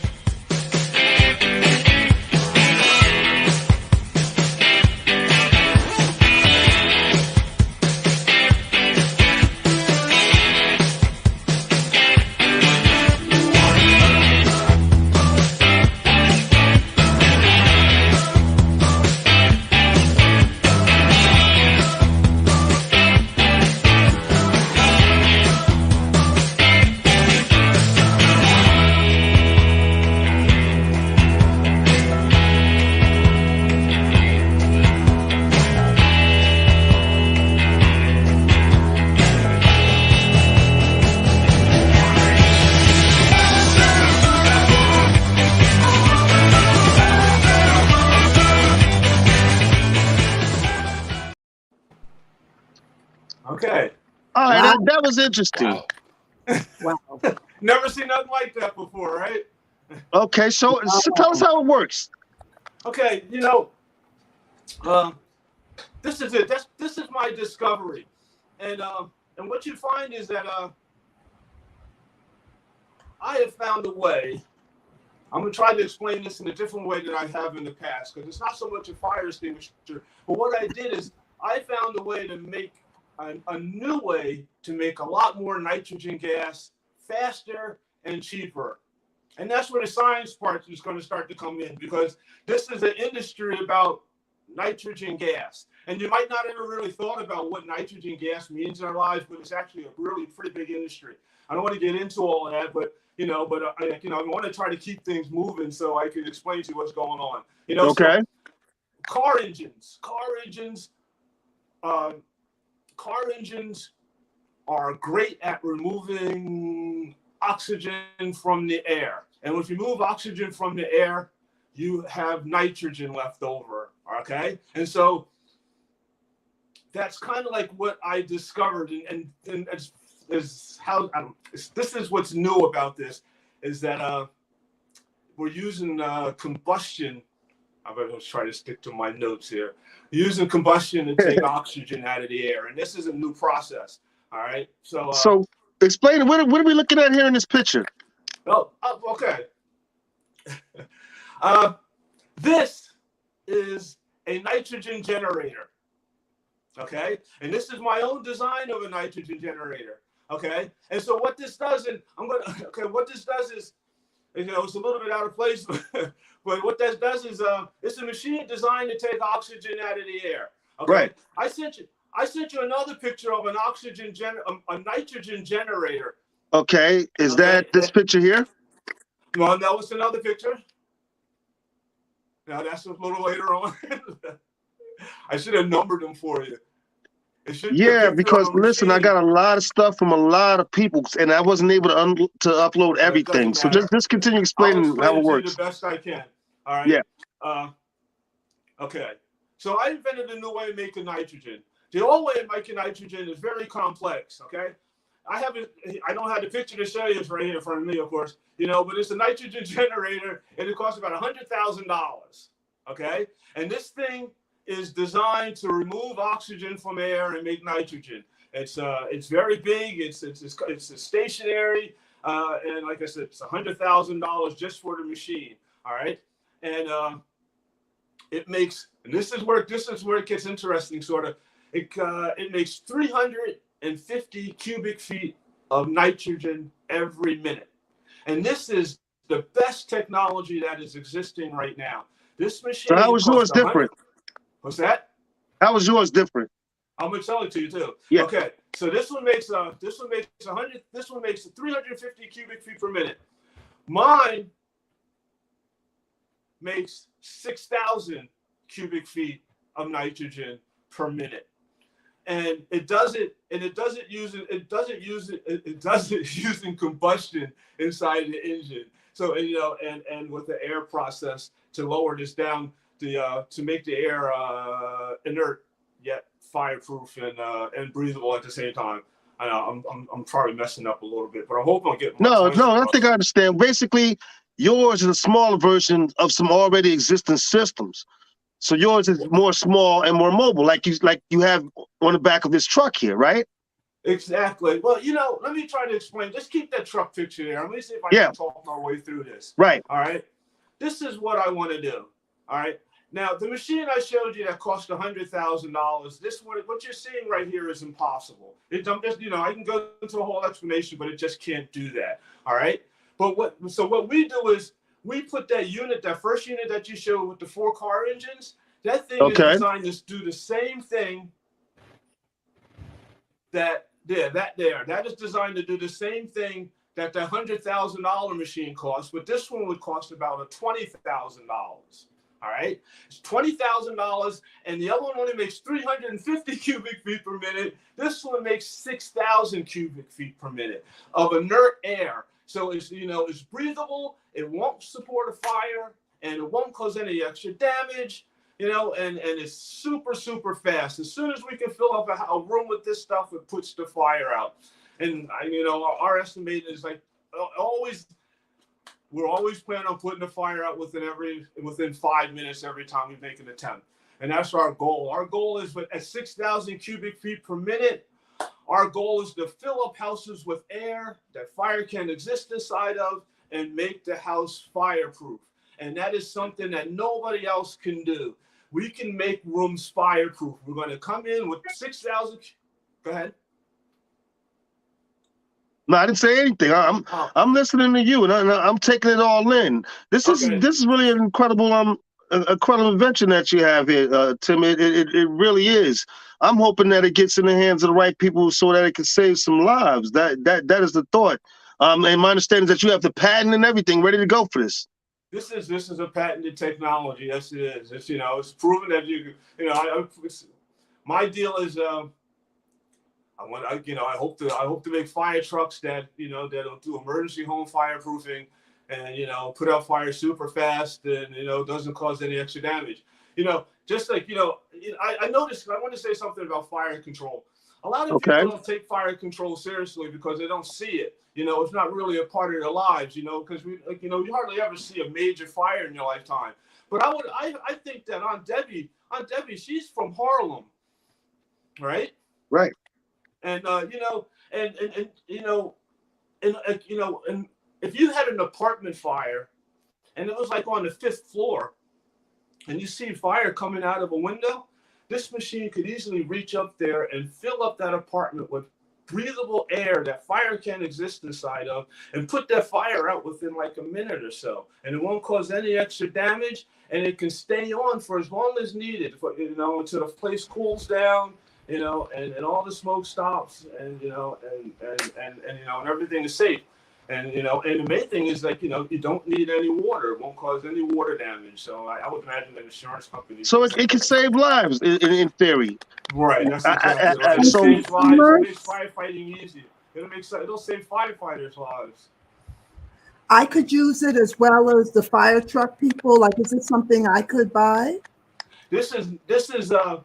Okay. All right, Wow. that was interesting. Wow. Wow. Never seen nothing like that before, right? Okay, so tell us how it works. Okay, this is it. This is my discovery, and what you find is that I have found a way. I'm gonna try to explain this in a different way than I have in the past, because it's not so much a fire extinguisher. But what I did is I found a way to make a new way to make a lot more nitrogen gas faster and cheaper. And that's where the science part is going to start to come in, because this is an industry about nitrogen gas. And you might not ever really thought about what nitrogen gas means in our lives, but it's actually a really pretty big industry. I don't want to get into all of that, but I want to try to keep things moving so I can explain to you what's going on. Okay. So car engines are great at removing oxygen from the air. And if you remove oxygen from the air, you have nitrogen left over, okay? And so that's kind of like what I discovered, and this is what's new about this, is that we're using combustion. I'm going to try to stick to my notes here. Using combustion to take oxygen out of the air, and this is a new process. All right, so explain what are we looking at here in this picture? Okay. This is a nitrogen generator. Okay, and this is my own design of a nitrogen generator. Okay, and so what this does, and what this does is, it's a little bit out of place, but what that does is, it's a machine designed to take oxygen out of the air. Okay, right. I sent you another picture of a nitrogen generator. Okay, is that this picture here? No, that was another picture. Now that's a little later on. I should have numbered them for you. Yeah, because listen, I got a lot of stuff from a lot of people, and I wasn't able to upload everything. So just continue explaining how it works. The best I can. All right. Yeah. Okay. So I invented a new way of making nitrogen. The old way of making nitrogen is very complex. Okay. I don't have the picture to show you. It's right here in front of me, of course. But it's a nitrogen generator, and it costs about $100,000. Okay. And this thing is designed to remove oxygen from air and make nitrogen. It's very big. It's stationary, and like I said, it's $100,000 just for the machine. All right, and it makes, and this is where it gets interesting. Sort of, it makes 350 cubic feet of nitrogen every minute, and this is the best technology that is existing right now. This machine. So how is yours different? What's that? How is yours different? I'm gonna tell it to you too. Yeah. Okay. So this one makes 350 cubic feet per minute. Mine makes 6,000 cubic feet of nitrogen per minute, and it does it using combustion inside the engine. So and with the air process to lower this down. To make the air inert yet fireproof and breathable at the same time. I'm probably messing up a little bit, but I hope I'll get. No, I think I understand. Basically, yours is a smaller version of some already existing systems. So yours is more small and more mobile, like you have on the back of this truck here, right? Exactly. Well, let me try to explain. Just keep that truck picture there. Let me see if I can talk my way through this. Right. All right. This is what I want to do. All right. Now, the machine I showed you that cost $100,000, this one, what you're seeing right here is impossible. I can go into a whole explanation, but it just can't do that. All right. But what we do is we put that first unit that you showed with the 4 car engines, that thing is designed to do the same thing that is designed to do the same thing that the $100,000 machine costs, but this one would cost about $20,000. All right, it's $20,000, and the other one only makes 350 cubic feet per minute. This one makes 6,000 cubic feet per minute of inert air. So it's breathable. It won't support a fire, and it won't cause any extra damage. you know, and it's super, super fast. As soon as we can fill up a room with this stuff, it puts the fire out. And, you know, our estimate is like we're always planning on putting the fire out within 5 minutes every time we make an attempt. And that's our goal. Our goal is at 6,000 cubic feet per minute. Our goal is to fill up houses with air that fire can exist inside of and make the house fireproof. And that is something that nobody else can do. We can make rooms fireproof. We're going to come in with 6,000. Go ahead. No, I didn't say anything. I'm listening to you, and I'm taking it all in. This is really an incredible invention that you have here, Tim. It really is. I'm hoping that it gets in the hands of the right people so that it can save some lives. That is the thought. And my understanding is that you have the patent and everything ready to go for this. This is a patented technology. Yes, it is. It's, you know, it's proven that my deal is I hope to make fire trucks that, you know, that'll do emergency home fireproofing and, you know, put out fire super fast and, you know, doesn't cause any extra damage. You know, just like, you know, I noticed, I want to say something about fire control. A lot of people don't take fire control seriously because they don't see it. You know, it's not really a part of their lives, you know, because you hardly ever see a major fire in your lifetime. But I think that Aunt Debbie, she's from Harlem, right? Right. And if you had an apartment fire and it was like on the 5th floor and you see fire coming out of a window, this machine could easily reach up there and fill up that apartment with breathable air that fire can exist inside of and put that fire out within like a minute or so. And it won't cause any extra damage and it can stay on for as long as needed, until the place cools down, and all the smoke stops and everything is safe. And the main thing is you don't need any water. It won't cause any water damage. So I would imagine that insurance companies. So it can save lives in theory. Right. That's exactly right. It saves lives. It makes firefighting easy. It'll save firefighters' lives. I could use it as well as the fire truck people. Like, is it something I could buy? This is the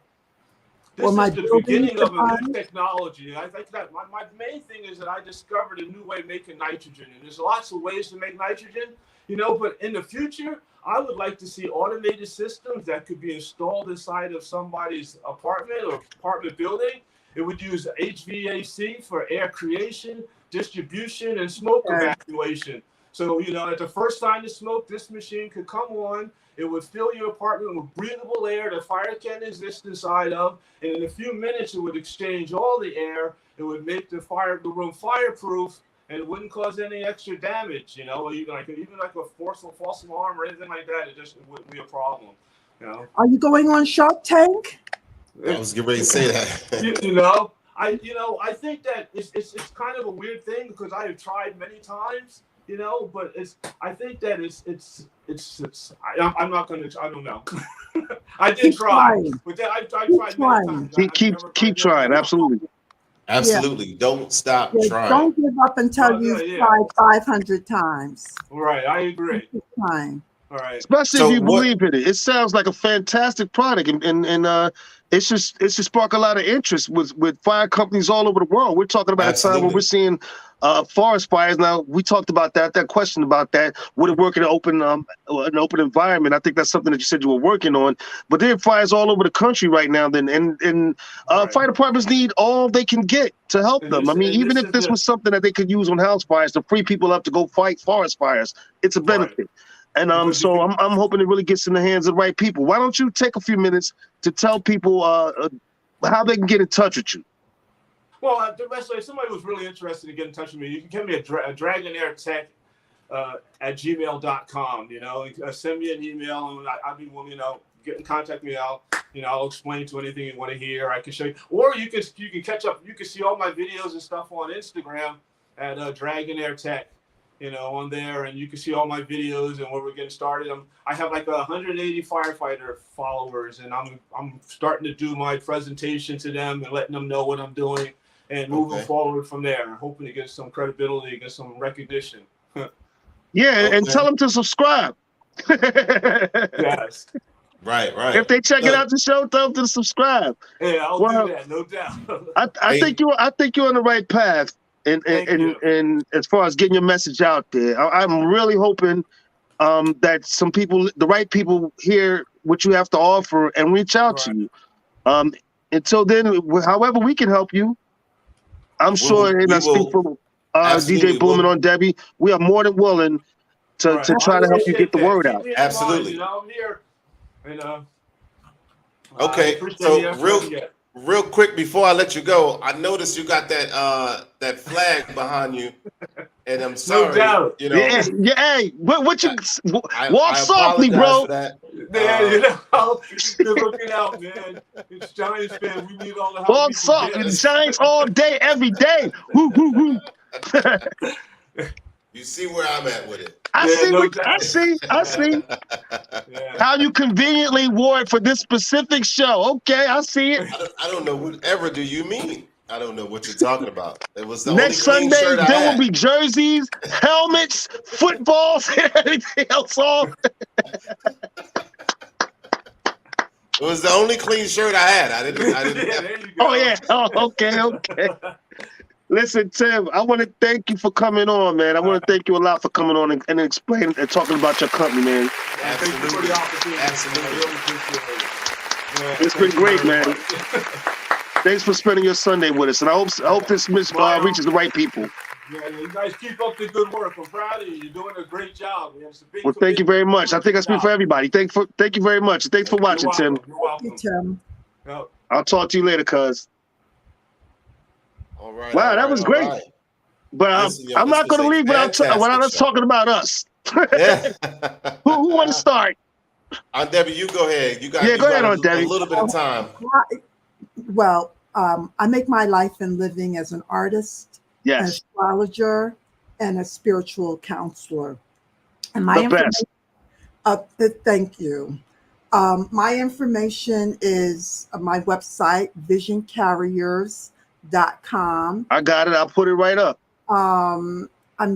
beginning of a new technology. I think that my main thing is that I discovered a new way of making nitrogen. And there's lots of ways to make nitrogen, but in the future, I would like to see automated systems that could be installed inside of somebody's apartment or apartment building. It would use HVAC for air creation, distribution, and smoke evacuation. So, at the first sign of smoke, this machine could come on. It would fill your apartment with breathable air that fire can exist inside of. And in a few minutes, it would exchange all the air. It would make the room fireproof, and it wouldn't cause any extra damage, or even like a false alarm or anything like that. It wouldn't be a problem, Are you going on Shark Tank? I was getting ready to say that. I think that it's kind of a weird thing because I have tried many times. But I think that I'm not going to, I don't know. I did try, but I tried many times. Keep trying, absolutely. Absolutely. Yeah. Don't stop trying. Don't give up until you've tried 500 times. Right, I agree. Keep trying. All right. Especially if you believe in it. It sounds like a fantastic product, and it's just spark a lot of interest with fire companies all over the world. We're talking about a time when we're seeing forest fires. Now, we talked about that question about that. Would it work in an open environment? I think that's something that you said you were working on. But there are fires all over the country right now. Fire departments need all they can get to help them. I mean, even if this was something that they could use on house fires to free people up to go fight forest fires, it's a benefit. Right. And so I'm hoping it really gets in the hands of the right people. Why don't you take a few minutes to tell people how they can get in touch with you? Well, the best way, if somebody was really interested in getting in touch with me, you can get me at DragonAirTech at gmail.com. Send me an email, and I'd be willing, get in contact with me. I'll explain to anything you want to hear. I can show you, or you can catch up. You can see all my videos and stuff on Instagram at DragonAirTech. On there, and you can see all my videos and where we're getting started. I have like 180 firefighter followers, and I'm starting to do my presentation to them and letting them know what I'm doing and moving forward from there, hoping to get some credibility, get some recognition. Yeah, and tell them to subscribe. Yes. Right. If they check it out the show, tell them to subscribe. Yeah, I'll do that, no doubt. I think you're on the right path. And as far as getting your message out there, I'm really hoping that some people, the right people, hear what you have to offer and reach out to you. Until then, however we can help you, I'm sure. And I speak for DJ Boom and on Debbie. We are more than willing to try to help you get the word out. Absolutely. I'm here. And, okay, so real quick before I let you go, I noticed you got that flag behind you, and I'm sorry. No doubt. You know, hey, what you walk softly, bro. Yeah, you're looking out, man. It's Giants fans. We need all the help. Walk softly, Giants all day, every day. Woo, woo, woo. You see where I'm at with it. I see. Yeah. How you conveniently wore it for this specific show. Okay, I see it. I don't know whatever do you mean. I don't know what you're talking about. It was the next only Sunday. Shirt there will be jerseys, helmets, footballs, and everything else. All. It was the only clean shirt I had. I didn't have... Oh yeah. Oh, okay. Listen, Tim, I want to thank you for coming on, man. I want to thank you a lot for coming on and explaining and talking about your company, man. Absolutely. It's been great, man. Thanks for spending your Sunday with us, and I hope this reaches the right people. Yeah, you guys keep up the good work. I'm proud of you. You're doing a great job. Well, thank you very much. I think I speak for everybody. Thank you very much. Thanks for watching, Tim. You're welcome. Thank you, Tim. I'll talk to you later, cuz. All right. Wow, that was great. Right. But I'm not going to leave without us talking about us. Yeah. Who want to start? Debbie, you go ahead. You got go ahead, Debbie. A little bit of time. Well, I make my life and living as an artist, an astrologer, and a spiritual counselor. And my information, thank you. My information is my website, visioncarriers.com. I got it. I'll put it right up. I'm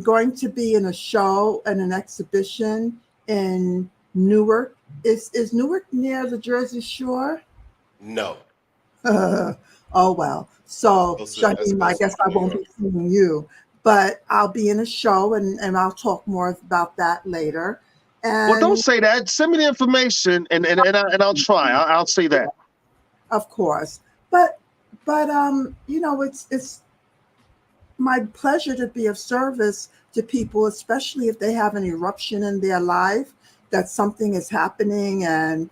going to be in a show and an exhibition in Newark. Is Newark near the Jersey Shore? No. Oh, well. So, Shaheen, I guess I won't be seeing you, but I'll be in a show and I'll talk more about that later. And well, don't say that. Send me the information and I'll try. I'll say that. Of course. But you know, it's my pleasure to be of service to people, especially if they have an eruption in their life, that something is happening and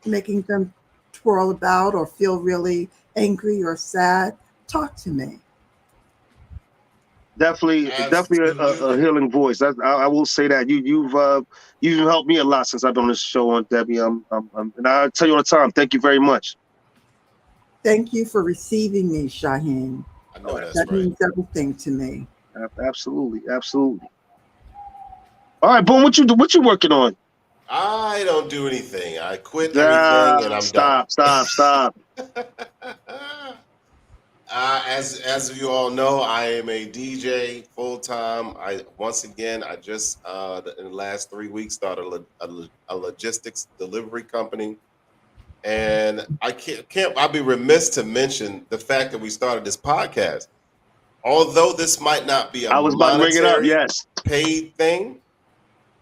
making them twirl about or feel really angry or sad. Talk to me. Definitely a healing voice. I will say that you've helped me a lot since I've been on this show, on Debbie. And I tell you all the time, thank you very much. Thank you for receiving me, Shaheen. I know that means everything to me. Absolutely. All right, Boom. What you working on? I don't do anything. I quit everything and I'm done. Stop. As you all know, I am a DJ full time. I just in the last 3 weeks started a logistics delivery company, and I'd be remiss to mention the fact that we started this podcast. Although this might not be a paid thing,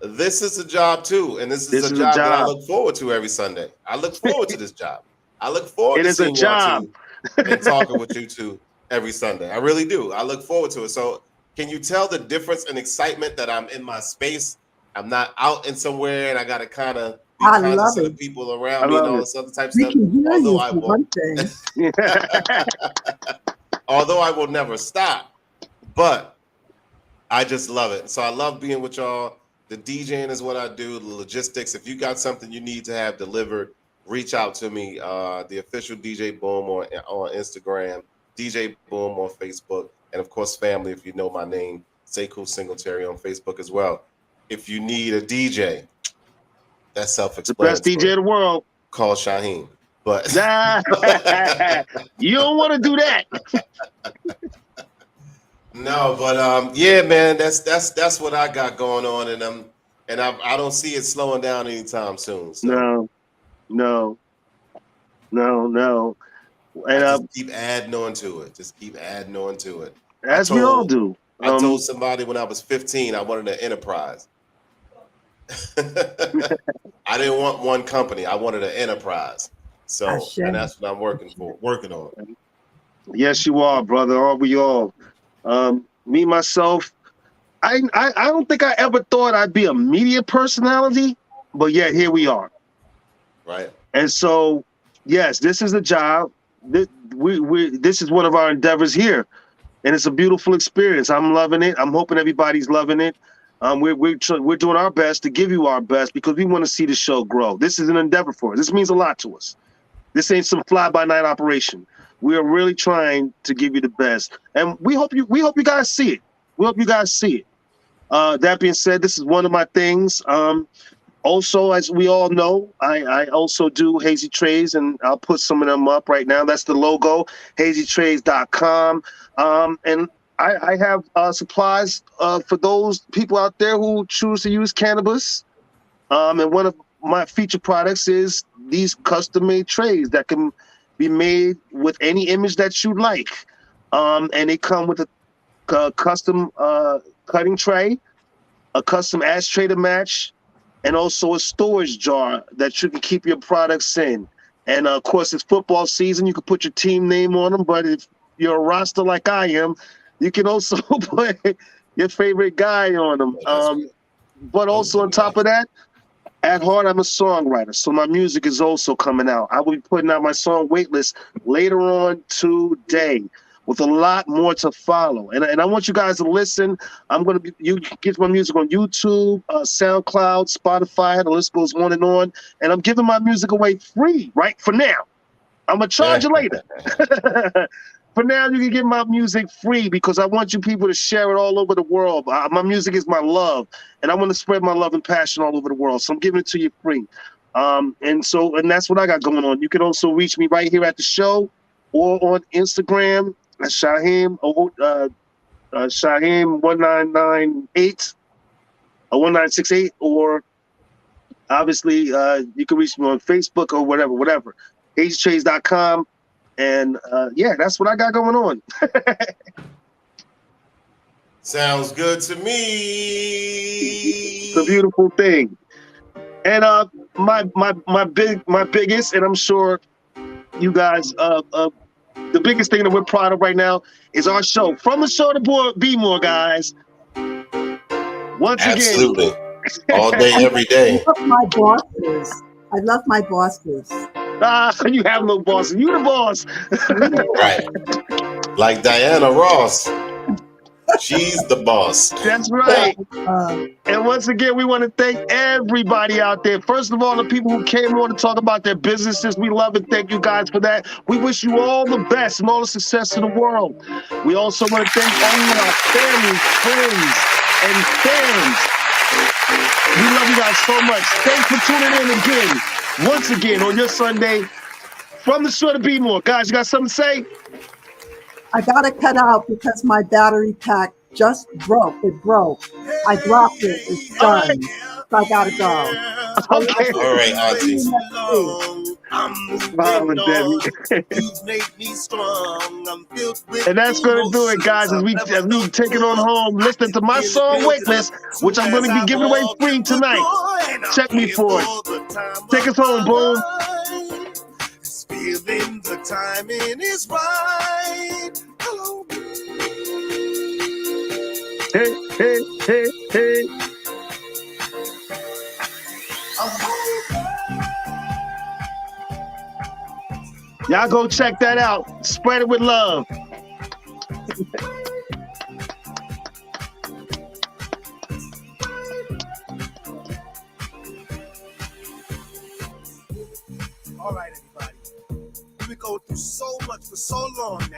this is a job too, and this is a job that I look forward to every Sunday. I look forward to this job. I look forward to seeing y'all two and talking with you two every Sunday. I really do. I look forward to it. So can you tell the difference in excitement that I'm in my space? I'm not out in somewhere and I got to kind of be conscious of the people around me and all this other type of stuff. Although I will never stop, but I just love it. So I love being with y'all. The DJing is what I do. The logistics. If you got something you need to have delivered, reach out to me. The official DJ Boom on Instagram, DJ Boom on Facebook, and of course, family. If you know my name, Sekou Singletary on Facebook as well. If you need a DJ, that's self-explanatory. The best DJ in the world. Call Shaheen. But you don't want to do that. No, but yeah, man, that's what I got going on, and And I don't see it slowing down anytime soon. So. No. And I just keep adding on to it. As we all do. I told somebody when I was 15 I wanted an enterprise. I didn't want one company. I wanted an enterprise. So, and that's what I'm working on. Yes, you are, brother. Are we all? Me, myself, I don't think I ever thought I'd be a media personality, but yet here we are. Right. And so, yes, this is a job. This is one of our endeavors here, and it's a beautiful experience. I'm loving it. I'm hoping everybody's loving it. We're doing our best to give you our best because we want to see the show grow. This is an endeavor for us. This means a lot to us. This ain't some fly-by-night operation. We are really trying to give you the best, and we hope you guys see it. We hope you guys see it. That being said, this is one of my things. Also, as we all know, I also do hazy trays, and I'll put some of them up right now. That's the logo, hazytrays.com. And I have supplies for those people out there who choose to use cannabis. And one of my feature products is these custom-made trays that can be made with any image that you like. And they come with a custom cutting tray, a custom ashtray to match, and also a storage jar that you can keep your products in. And of course, it's football season. You can put your team name on them, but if you're a roster like I am, you can also put your favorite guy on them. But also on top of that, at heart, I'm a songwriter, so my music is also coming out. I will be putting out my song Waitlist later on today, with a lot more to follow. And I want you guys to listen. You get my music on YouTube, SoundCloud, Spotify, the list goes on. And I'm giving my music away free, right? For now. I'm going to charge you later. For now, you can get my music free because I want you people to share it all over the world. My music is my love, and I want to spread my love and passion all over the world. So I'm giving it to you free. And that's what I got going on. You can also reach me right here at the show or on Instagram. Shaheem, Shaheem 1998 or 1968, or obviously you can reach me on Facebook or whatever. hazytrays.com, and yeah, that's what I got going on. Sounds good to me. It's a beautiful thing. And my biggest, and I'm sure you guys the biggest thing that we're proud of right now is our show. From the show to be more, guys. Once Absolutely. again. All day, every day. I love my bosses. You have no bosses. You the boss. Right. Like Diana Ross. She's the boss. That's right. And once again, we want to thank everybody out there. First of all, the people who came on to talk about their businesses. We love and thank you guys for that. We wish you all the best and all the success in the world. We also want to thank all of our families, friends, and fans. We love you guys so much. Thanks for tuning in again. Once again on your Sunday. From the show to be more. Guys, you got something to say? I got to cut out because my battery pack just broke. It broke. I dropped it. It's done. So I got to go. Okay. All right, Auntie. And that's going to do it, guys, as we take it on home. Listen to my song, Waitlist, which I'm going to be giving away free tonight. Check me for it. Take us home, Boom. Feeling the timing is right. Hello. Hey. Y'all go check that out. Spread it with love. All right, everybody. We go through so much for so long now.